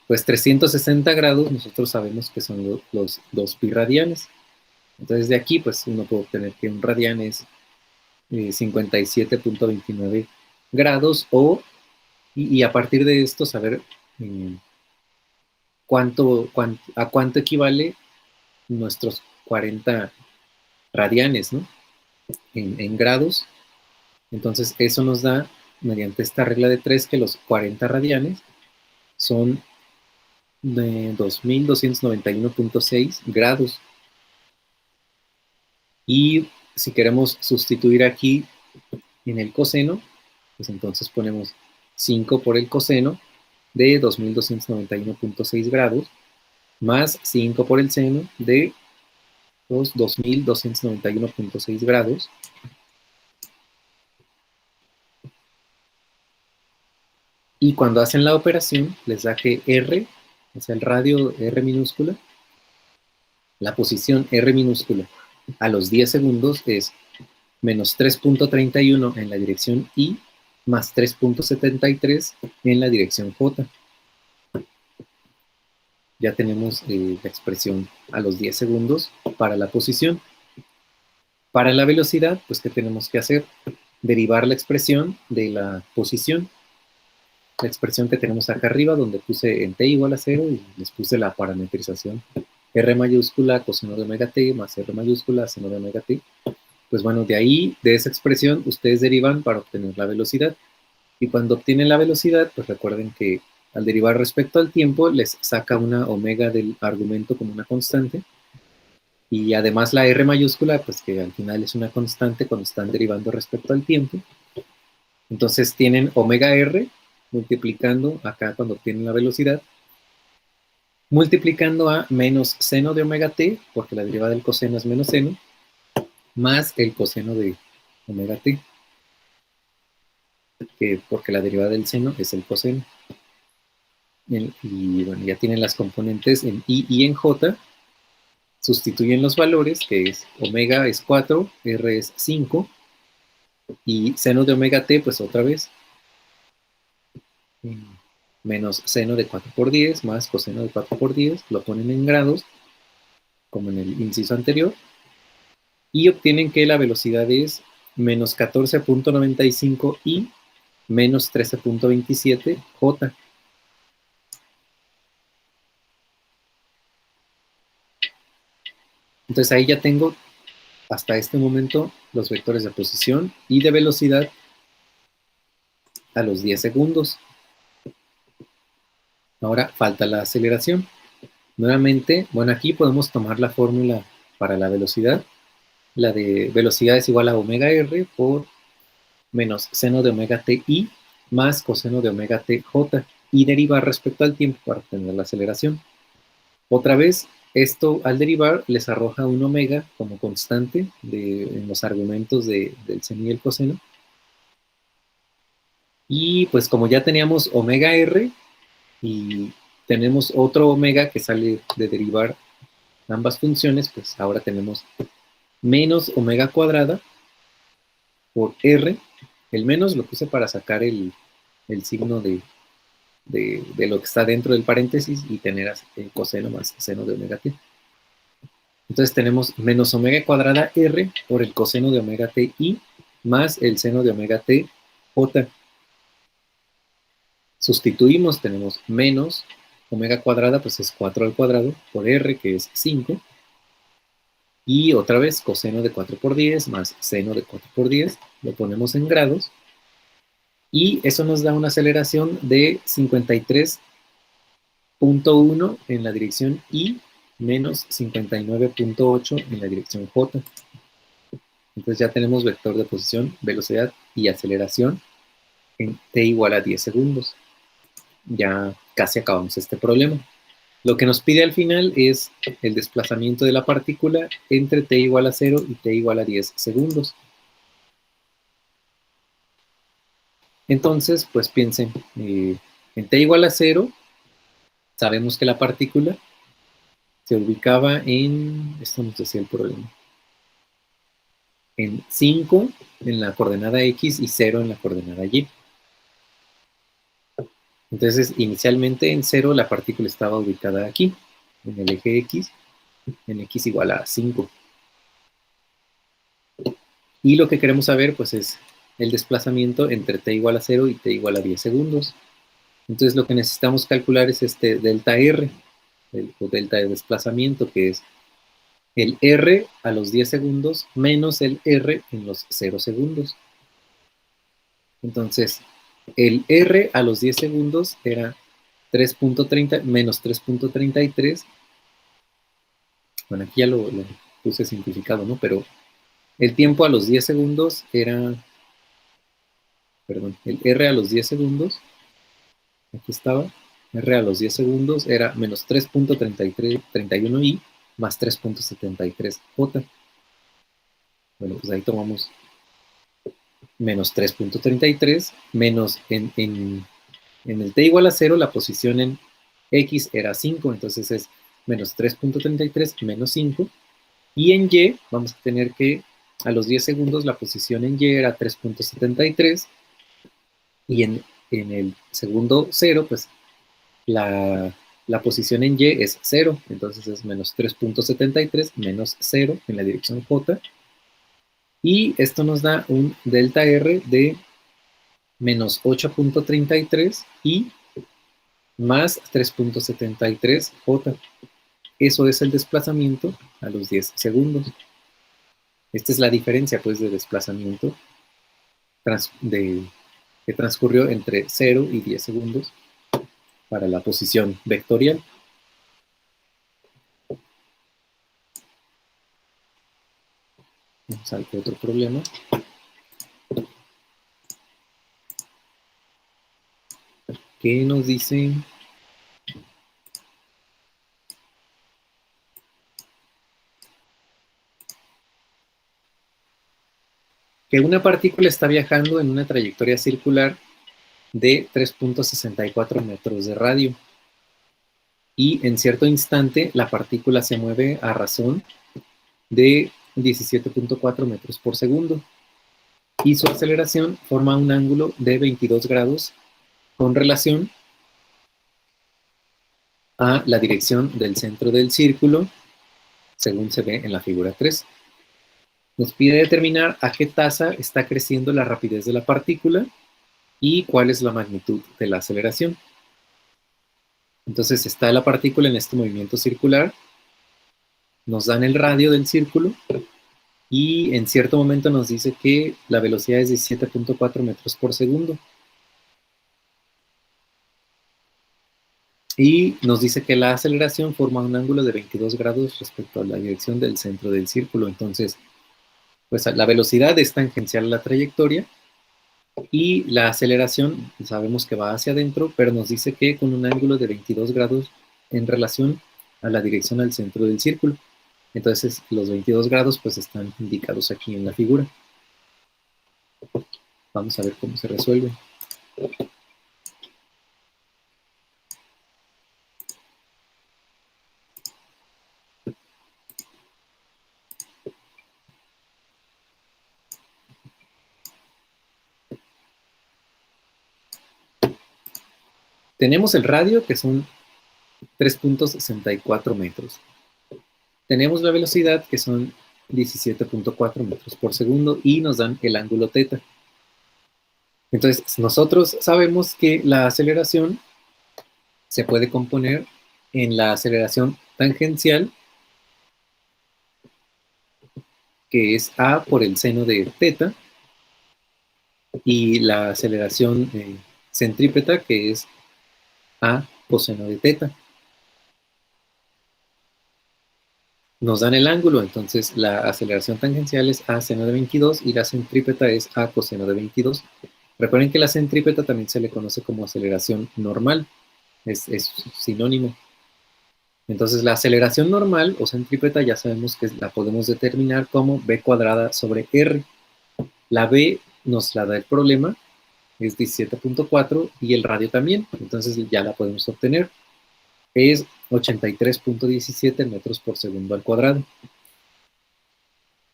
Pues 360 grados nosotros sabemos que son los 2 pi radianes. Entonces de aquí pues uno puede obtener que un radian es 57.29 grados y a partir de esto saber a cuánto equivale nuestros 40 radianes, ¿no? En grados. Entonces eso nos da, mediante esta regla de 3, que los 40 radianes son de 2291.6 grados. Y si queremos sustituir aquí en el coseno, pues entonces ponemos 5 por el coseno de 2291.6 grados, más 5 por el seno de los 2291.6 grados. Y cuando hacen la operación, les da que R, o sea, el radio R minúscula, la posición R minúscula a los 10 segundos es menos 3.31 en la dirección Y, más 3.73 en la dirección J. Ya tenemos la expresión a los 10 segundos para la posición. Para la velocidad, pues, ¿qué tenemos que hacer? Derivar la expresión de la posición. La expresión que tenemos acá arriba, donde puse en t igual a 0 y les puse la parametrización. R mayúscula, coseno de omega t, más R mayúscula, seno de omega t. Pues bueno, de ahí, de esa expresión, ustedes derivan para obtener la velocidad. Y cuando obtienen la velocidad, pues recuerden que al derivar respecto al tiempo, les saca una omega del argumento como una constante. Y además la R mayúscula, pues que al final es una constante cuando están derivando respecto al tiempo. Entonces tienen omega R multiplicando acá cuando obtienen la velocidad, multiplicando a menos seno de omega t, porque la derivada del coseno es menos seno, más el coseno de omega t, porque la derivada del seno es el coseno. Y bueno, ya tienen las componentes en I y en J. Sustituyen los valores, que es omega es 4, R es 5, y seno de omega t, pues otra vez, menos seno de 4 por 10, más coseno de 4 por 10, lo ponen en grados, como en el inciso anterior, y obtienen que la velocidad es menos 14.95 y menos 13.27 J. Entonces ahí ya tengo hasta este momento los vectores de posición y de velocidad a los 10 segundos. Ahora falta la aceleración. Nuevamente, bueno, aquí podemos tomar la fórmula para la velocidad. La de velocidad es igual a omega r por menos seno de omega t i más coseno de omega t j y derivar respecto al tiempo para obtener la aceleración. Otra vez, esto al derivar les arroja un omega como constante en los argumentos del seno y el coseno. Y pues como ya teníamos omega r y tenemos otro omega que sale de derivar ambas funciones, pues ahora tenemos menos omega cuadrada por r. El menos lo puse para sacar el signo de lo que está dentro del paréntesis y tener el coseno más seno de omega t. Entonces tenemos menos omega cuadrada r por el coseno de omega t i más el seno de omega t j. Sustituimos, tenemos menos omega cuadrada, pues es 4 al cuadrado, por r, que es 5. Y otra vez, coseno de 4 por 10 más seno de 4 por 10, lo ponemos en grados. Y eso nos da una aceleración de 53.1 en la dirección I menos 59.8 en la dirección J. Entonces ya tenemos vector de posición, velocidad y aceleración en t igual a 10 segundos. Ya casi acabamos este problema. Lo que nos pide al final es el desplazamiento de la partícula entre t igual a 0 y t igual a 10 segundos. Entonces, pues piensen, en t igual a 0, sabemos que la partícula se ubicaba en, esto nos decía el problema, en 5 en la coordenada x y 0 en la coordenada y. Entonces, inicialmente en 0 la partícula estaba ubicada aquí, en el eje x, en x igual a 5. Y lo que queremos saber, pues, es el desplazamiento entre t igual a 0 y t igual a 10 segundos. Entonces, lo que necesitamos calcular es este delta r, o delta de desplazamiento, que es el r a los 10 segundos menos el r en los 0 segundos. Entonces, el r a los 10 segundos era 3.30 menos 3.33. Bueno, aquí ya lo puse simplificado, ¿no? Pero el tiempo a los 10 segundos era, perdón, el r a los 10 segundos, aquí estaba, r a los 10 segundos era menos 3.31 i más 3.73 j. Bueno, pues ahí tomamos menos 3.33, menos en el t igual a 0, la posición en x era 5, entonces es menos 3.33 menos 5, y en y vamos a tener que a los 10 segundos la posición en y era 3.73, y en el segundo 0, pues la posición en y es 0, entonces es menos 3.73 menos 0 en la dirección j, y esto nos da un delta r de menos 8.33 y más 3.73 j. Eso es el desplazamiento a los 10 segundos. Esta es la diferencia, pues, de desplazamiento que transcurrió entre 0 y 10 segundos para la posición vectorial. Vamos a ver otro problema. ¿Qué nos dice? Que una partícula está viajando en una trayectoria circular de 3.64 metros de radio. Y en cierto instante la partícula se mueve a razón de 17.4 metros por segundo. Y su aceleración forma un ángulo de 22 grados con relación a la dirección del centro del círculo, según se ve en la figura 3. Nos pide determinar a qué tasa está creciendo la rapidez de la partícula y cuál es la magnitud de la aceleración. Entonces está la partícula en este movimiento circular, nos dan el radio del círculo y en cierto momento nos dice que la velocidad es de 17.4 metros por segundo. Y nos dice que la aceleración forma un ángulo de 22 grados respecto a la dirección del centro del círculo. Entonces, pues la velocidad es tangencial a la trayectoria y la aceleración sabemos que va hacia adentro, pero nos dice que con un ángulo de 22 grados en relación a la dirección al centro del círculo. Entonces los 22 grados pues están indicados aquí en la figura. Vamos a ver cómo se resuelve. Tenemos el radio, que son 3.64 metros. Tenemos la velocidad, que son 17.4 metros por segundo, y nos dan el ángulo teta. Entonces, nosotros sabemos que la aceleración se puede componer en la aceleración tangencial, que es a por el seno de teta, y la aceleración centrípeta, que es a coseno de teta. Nos dan el ángulo, entonces la aceleración tangencial es a seno de 22 y la centrípeta es a coseno de 22. Recuerden que la centrípeta también se le conoce como aceleración normal, es sinónimo. Entonces la aceleración normal o centrípeta ya sabemos que la podemos determinar como b cuadrada sobre r. La b nos la da el problema, es 17.4 y el radio también, entonces ya la podemos obtener. Es 83.17 metros por segundo al cuadrado.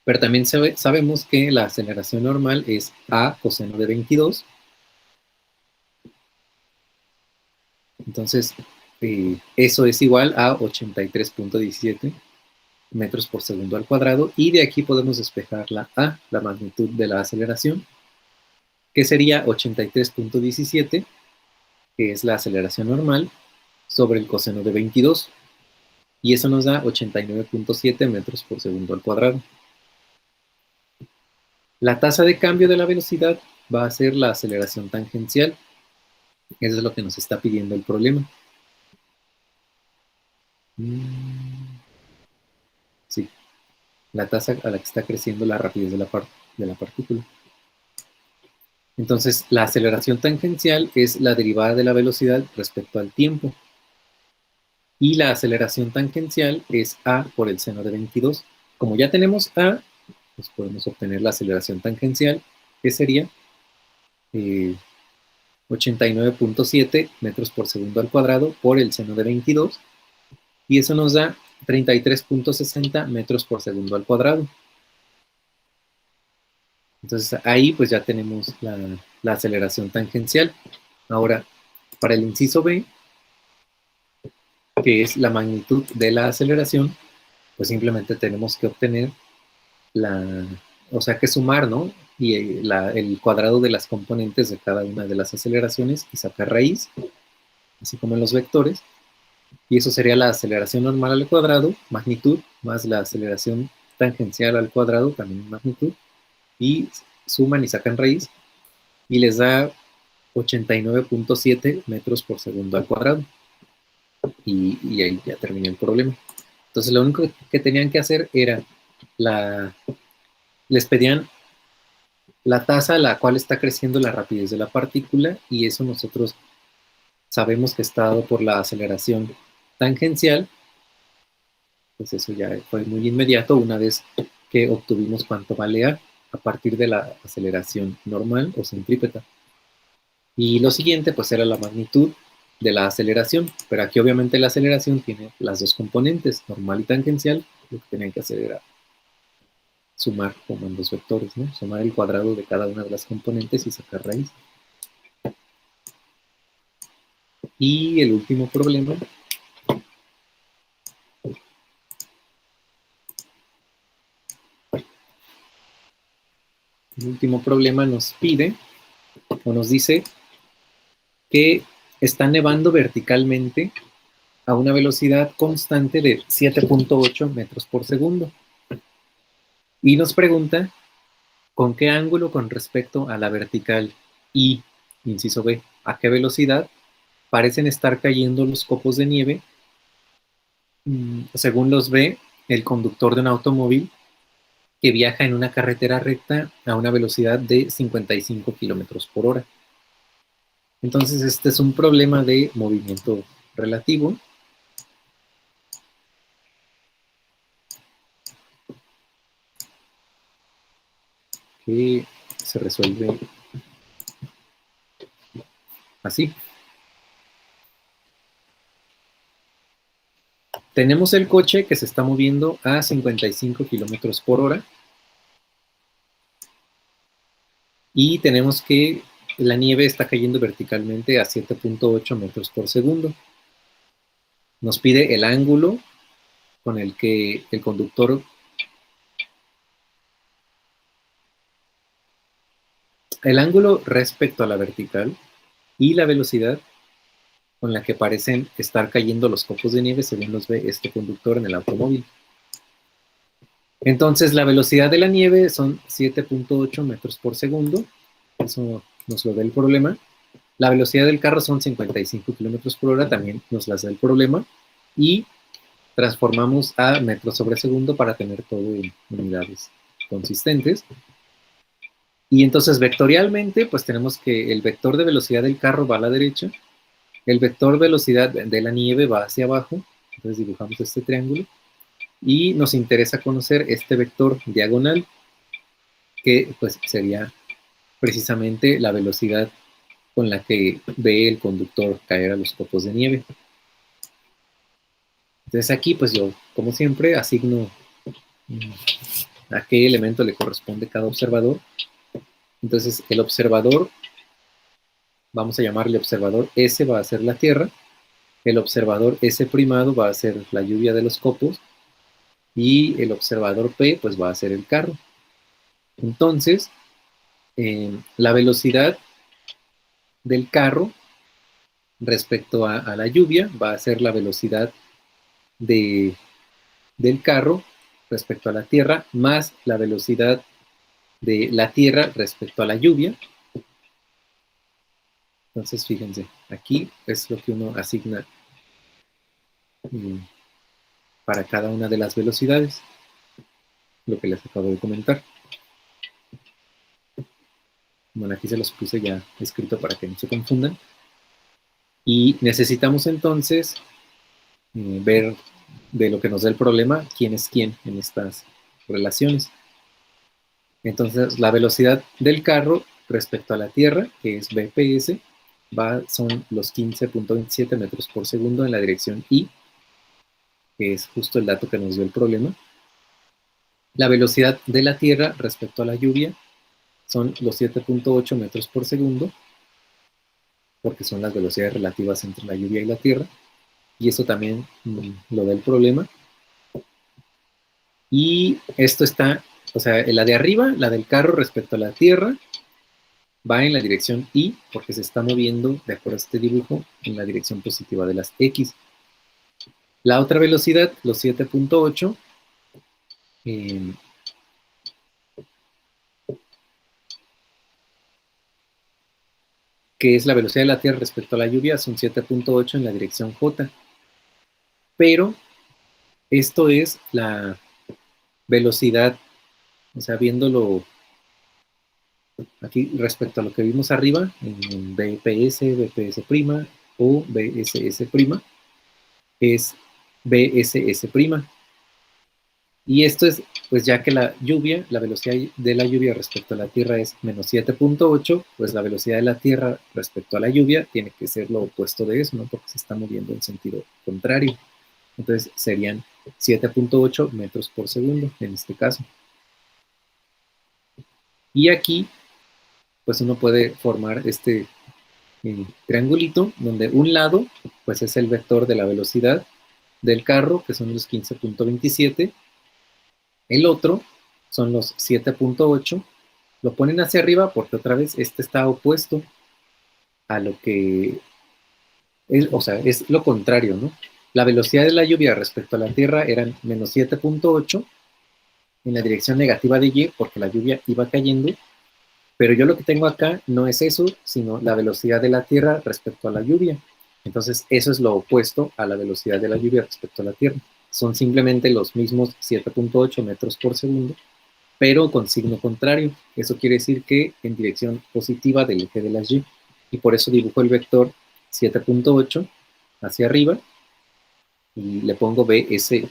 Pero también sabemos que la aceleración normal es a coseno de 22. Entonces, eso es igual a 83.17 metros por segundo al cuadrado. Y de aquí podemos despejar la A, la magnitud de la aceleración, que sería 83.17, que es la aceleración normal, sobre el coseno de 22. Y eso nos da 89.7 metros por segundo al cuadrado. La tasa de cambio de la velocidad va a ser la aceleración tangencial. Eso es lo que nos está pidiendo el problema. Sí, la tasa a la que está creciendo la rapidez de la partícula. Entonces, la aceleración tangencial es la derivada de la velocidad respecto al tiempo. Y la aceleración tangencial es a por el seno de 22. Como ya tenemos a, pues podemos obtener la aceleración tangencial, que sería 89.7 metros por segundo al cuadrado por el seno de 22. Y eso nos da 33.60 metros por segundo al cuadrado. Entonces ahí pues ya tenemos la aceleración tangencial. Ahora, para el inciso B, que es la magnitud de la aceleración, pues simplemente tenemos que obtener o sea que sumar, ¿no? Y el cuadrado de las componentes de cada una de las aceleraciones y sacar raíz, así como en los vectores. Y eso sería la aceleración normal al cuadrado, magnitud, más la aceleración tangencial al cuadrado, también magnitud. Y suman y sacan raíz, y les da 89.7 metros por segundo al cuadrado. Y ahí ya terminé el problema. Entonces lo único que tenían que hacer era, les pedían la tasa a la cual está creciendo la rapidez de la partícula, y eso nosotros sabemos que está dado por la aceleración tangencial. Pues eso ya fue muy inmediato una vez que obtuvimos cuánto vale a partir de la aceleración normal o centrípeta. Y lo siguiente pues era la magnitud de la aceleración, pero aquí obviamente la aceleración tiene las dos componentes, normal y tangencial. Lo que tenían que hacer era sumar como en los vectores, ¿no? Sumar el cuadrado de cada una de las componentes y sacar raíz. Y el último problema nos pide o nos dice que está nevando verticalmente a una velocidad constante de 7.8 metros por segundo. Y nos pregunta con qué ángulo con respecto a la vertical y, inciso B, a qué velocidad parecen estar cayendo los copos de nieve según los ve el conductor de un automóvil que viaja en una carretera recta a una velocidad de 55 kilómetros por hora. Entonces este es un problema de movimiento relativo. Que se resuelve así. Tenemos el coche que se está moviendo a 55 kilómetros por hora. Y tenemos que la nieve está cayendo verticalmente a 7.8 metros por segundo. Nos pide el ángulo con el que el conductor respecto a la vertical y la velocidad con la que parecen estar cayendo los copos de nieve según los ve este conductor en el automóvil. Entonces la velocidad de la nieve son 7.8 metros por segundo, eso nos lo da el problema. La velocidad del carro son 55 kilómetros por hora, también nos las da el problema, y transformamos a metros sobre segundo para tener todo en unidades consistentes. Y entonces vectorialmente, pues tenemos que el vector de velocidad del carro va a la derecha, el vector velocidad de la nieve va hacia abajo, entonces dibujamos este triángulo, y nos interesa conocer este vector diagonal, que pues sería precisamente la velocidad con la que ve el conductor caer a los copos de nieve. Entonces aquí pues yo, como siempre, asigno a qué elemento le corresponde cada observador. Entonces el observador, vamos a llamarle observador S, va a ser la Tierra, el observador S' va a ser la lluvia de los copos, y el observador P pues va a ser el carro. Entonces, la velocidad del carro respecto a la lluvia va a ser la velocidad del carro respecto a la Tierra más la velocidad de la Tierra respecto a la lluvia. Entonces, fíjense, aquí es lo que uno asigna para cada una de las velocidades, lo que les acabo de comentar. Bueno, aquí se los puse ya escrito para que no se confundan. Y necesitamos entonces ver de lo que nos da el problema, quién es quién en estas relaciones. Entonces, la velocidad del carro respecto a la Tierra, que es BPS, son los 15.27 metros por segundo en la dirección I, que es justo el dato que nos dio el problema. La velocidad de la Tierra respecto a la lluvia son los 7.8 metros por segundo, porque son las velocidades relativas entre la lluvia y la Tierra, y eso también lo da el problema. Y esto está, o sea, la de arriba, la del carro respecto a la Tierra, va en la dirección Y, porque se está moviendo, de acuerdo a este dibujo, en la dirección positiva de las X. La otra velocidad, los 7.8, que es la velocidad de la Tierra respecto a la lluvia, son 7.8 en la dirección J. Pero esto es la velocidad, o sea, viéndolo aquí respecto a lo que vimos arriba, en BPS, BPS' o BSS', es BSS'. Y esto es, pues ya que la lluvia, la velocidad de la lluvia respecto a la Tierra es menos 7.8, pues la velocidad de la Tierra respecto a la lluvia tiene que ser lo opuesto de eso, ¿no? Porque se está moviendo en sentido contrario. Entonces serían 7.8 metros por segundo en este caso. Y aquí, pues uno puede formar este triangulito, donde un lado, pues es el vector de la velocidad del carro, que son los 15.27, el otro son los 7.8, lo ponen hacia arriba porque otra vez este está opuesto a lo que es, o sea, es lo contrario, ¿no? La velocidad de la lluvia respecto a la Tierra eran menos 7.8 en la dirección negativa de Y porque la lluvia iba cayendo, pero yo lo que tengo acá no es eso, sino la velocidad de la Tierra respecto a la lluvia. Entonces, eso es lo opuesto a la velocidad de la lluvia respecto a la Tierra. Son simplemente los mismos 7.8 metros por segundo, pero con signo contrario. Eso quiere decir que en dirección positiva del eje de las Y. Y por eso dibujo el vector 7.8 hacia arriba y le pongo BSS'.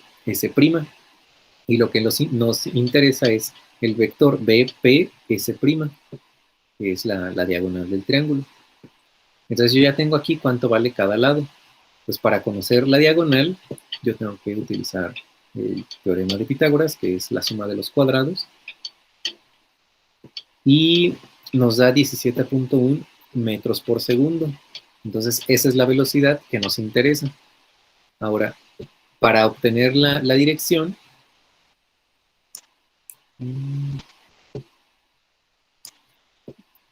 Y lo que nos interesa es el vector BPS', que es la diagonal del triángulo. Entonces yo ya tengo aquí cuánto vale cada lado. Pues para conocer la diagonal, yo tengo que utilizar el teorema de Pitágoras, que es la suma de los cuadrados, y nos da 17.1 metros por segundo. Entonces esa es la velocidad que nos interesa. Ahora, para obtener la dirección,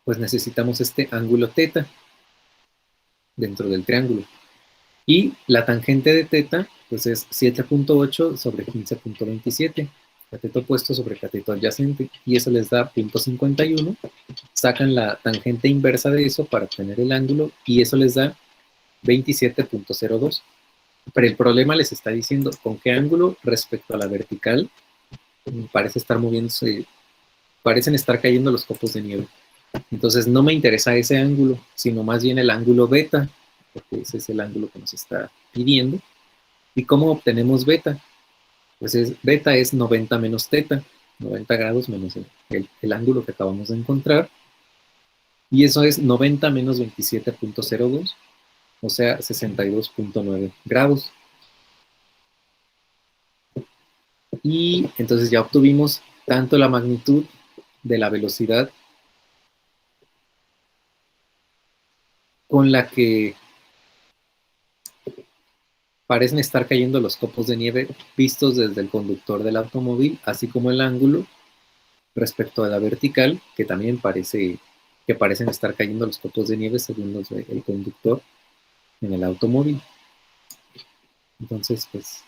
pues necesitamos este ángulo θ dentro del triángulo. Y la tangente de θ, pues es 7.8 sobre 15.27, cateto opuesto sobre cateto adyacente, y eso les da 0.51. Sacan la tangente inversa de eso para obtener el ángulo, y eso les da 27.02. Pero el problema les está diciendo con qué ángulo respecto a la vertical parece estar moviéndose, parecen estar cayendo los copos de nieve. Entonces no me interesa ese ángulo, sino más bien el ángulo beta, porque ese es el ángulo que nos está pidiendo. ¿Y cómo obtenemos beta? Pues beta es 90 menos θ, 90 grados menos el ángulo que acabamos de encontrar, y eso es 90 menos 27.02, o sea, 62.9 grados. Y entonces ya obtuvimos tanto la magnitud de la velocidad con la que parecen estar cayendo los copos de nieve vistos desde el conductor del automóvil, así como el ángulo respecto a la vertical, que también parecen estar cayendo los copos de nieve según el conductor en el automóvil. Entonces, pues,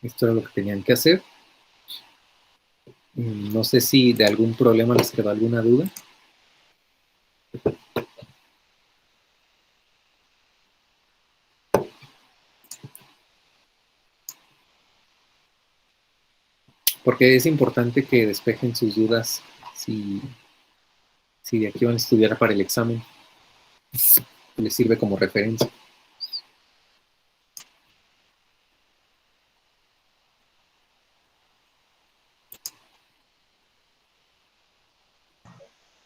esto era lo que tenían que hacer. No sé si de algún problema les quedó alguna duda. Porque es importante que despejen sus dudas si de aquí van a estudiar para el examen. Les sirve como referencia.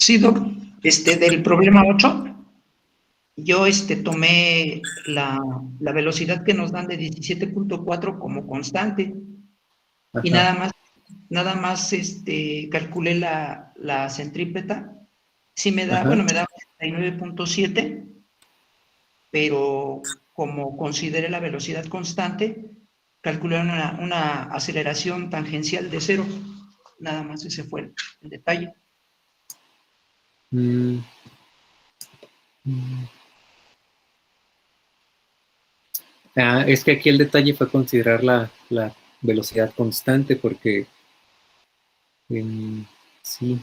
Sí, Doc, del problema 8, yo tomé la velocidad que nos dan de 17.4 como constante. Ajá. Y nada más calculé la centrípeta. Sí me da, ajá, bueno, me da 39.7, pero como consideré la velocidad constante, calculé una aceleración tangencial de 0. Nada más ese fue el detalle. Es que aquí el detalle fue considerar la velocidad constante, porque sí,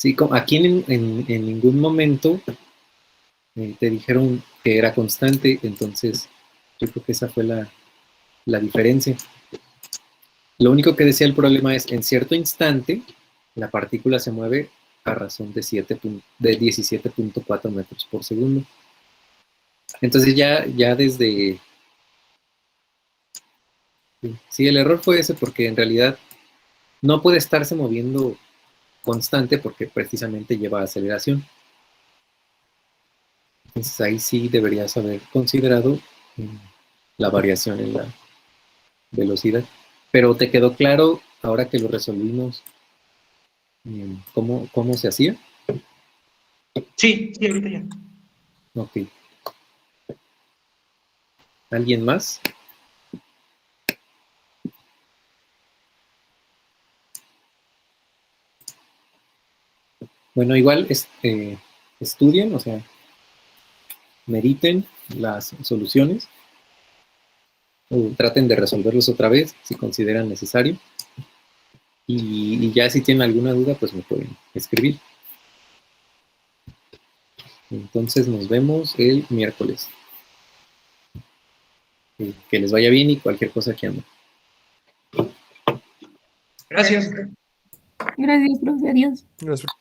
Sí, aquí en ningún momento te dijeron que era constante, entonces yo creo que esa fue la diferencia. Lo único que decía el problema es, en cierto instante, la partícula se mueve a razón de 17.4 metros por segundo. Entonces ya desde... Sí, el error fue ese porque en realidad no puede estarse moviendo constante porque precisamente lleva aceleración. Entonces ahí sí deberías haber considerado la variación en la velocidad. Pero ¿te quedó claro ahora que lo resolvimos cómo se hacía? Sí, ahorita ya. Ok. ¿Alguien más? Bueno, igual estudien, o sea, mediten las soluciones, o traten de resolverlos otra vez si consideran necesario. Y ya si tienen alguna duda, pues me pueden escribir. Entonces nos vemos el miércoles. Que les vaya bien y cualquier cosa que ande. Gracias. Gracias, profe. Adiós. Gracias.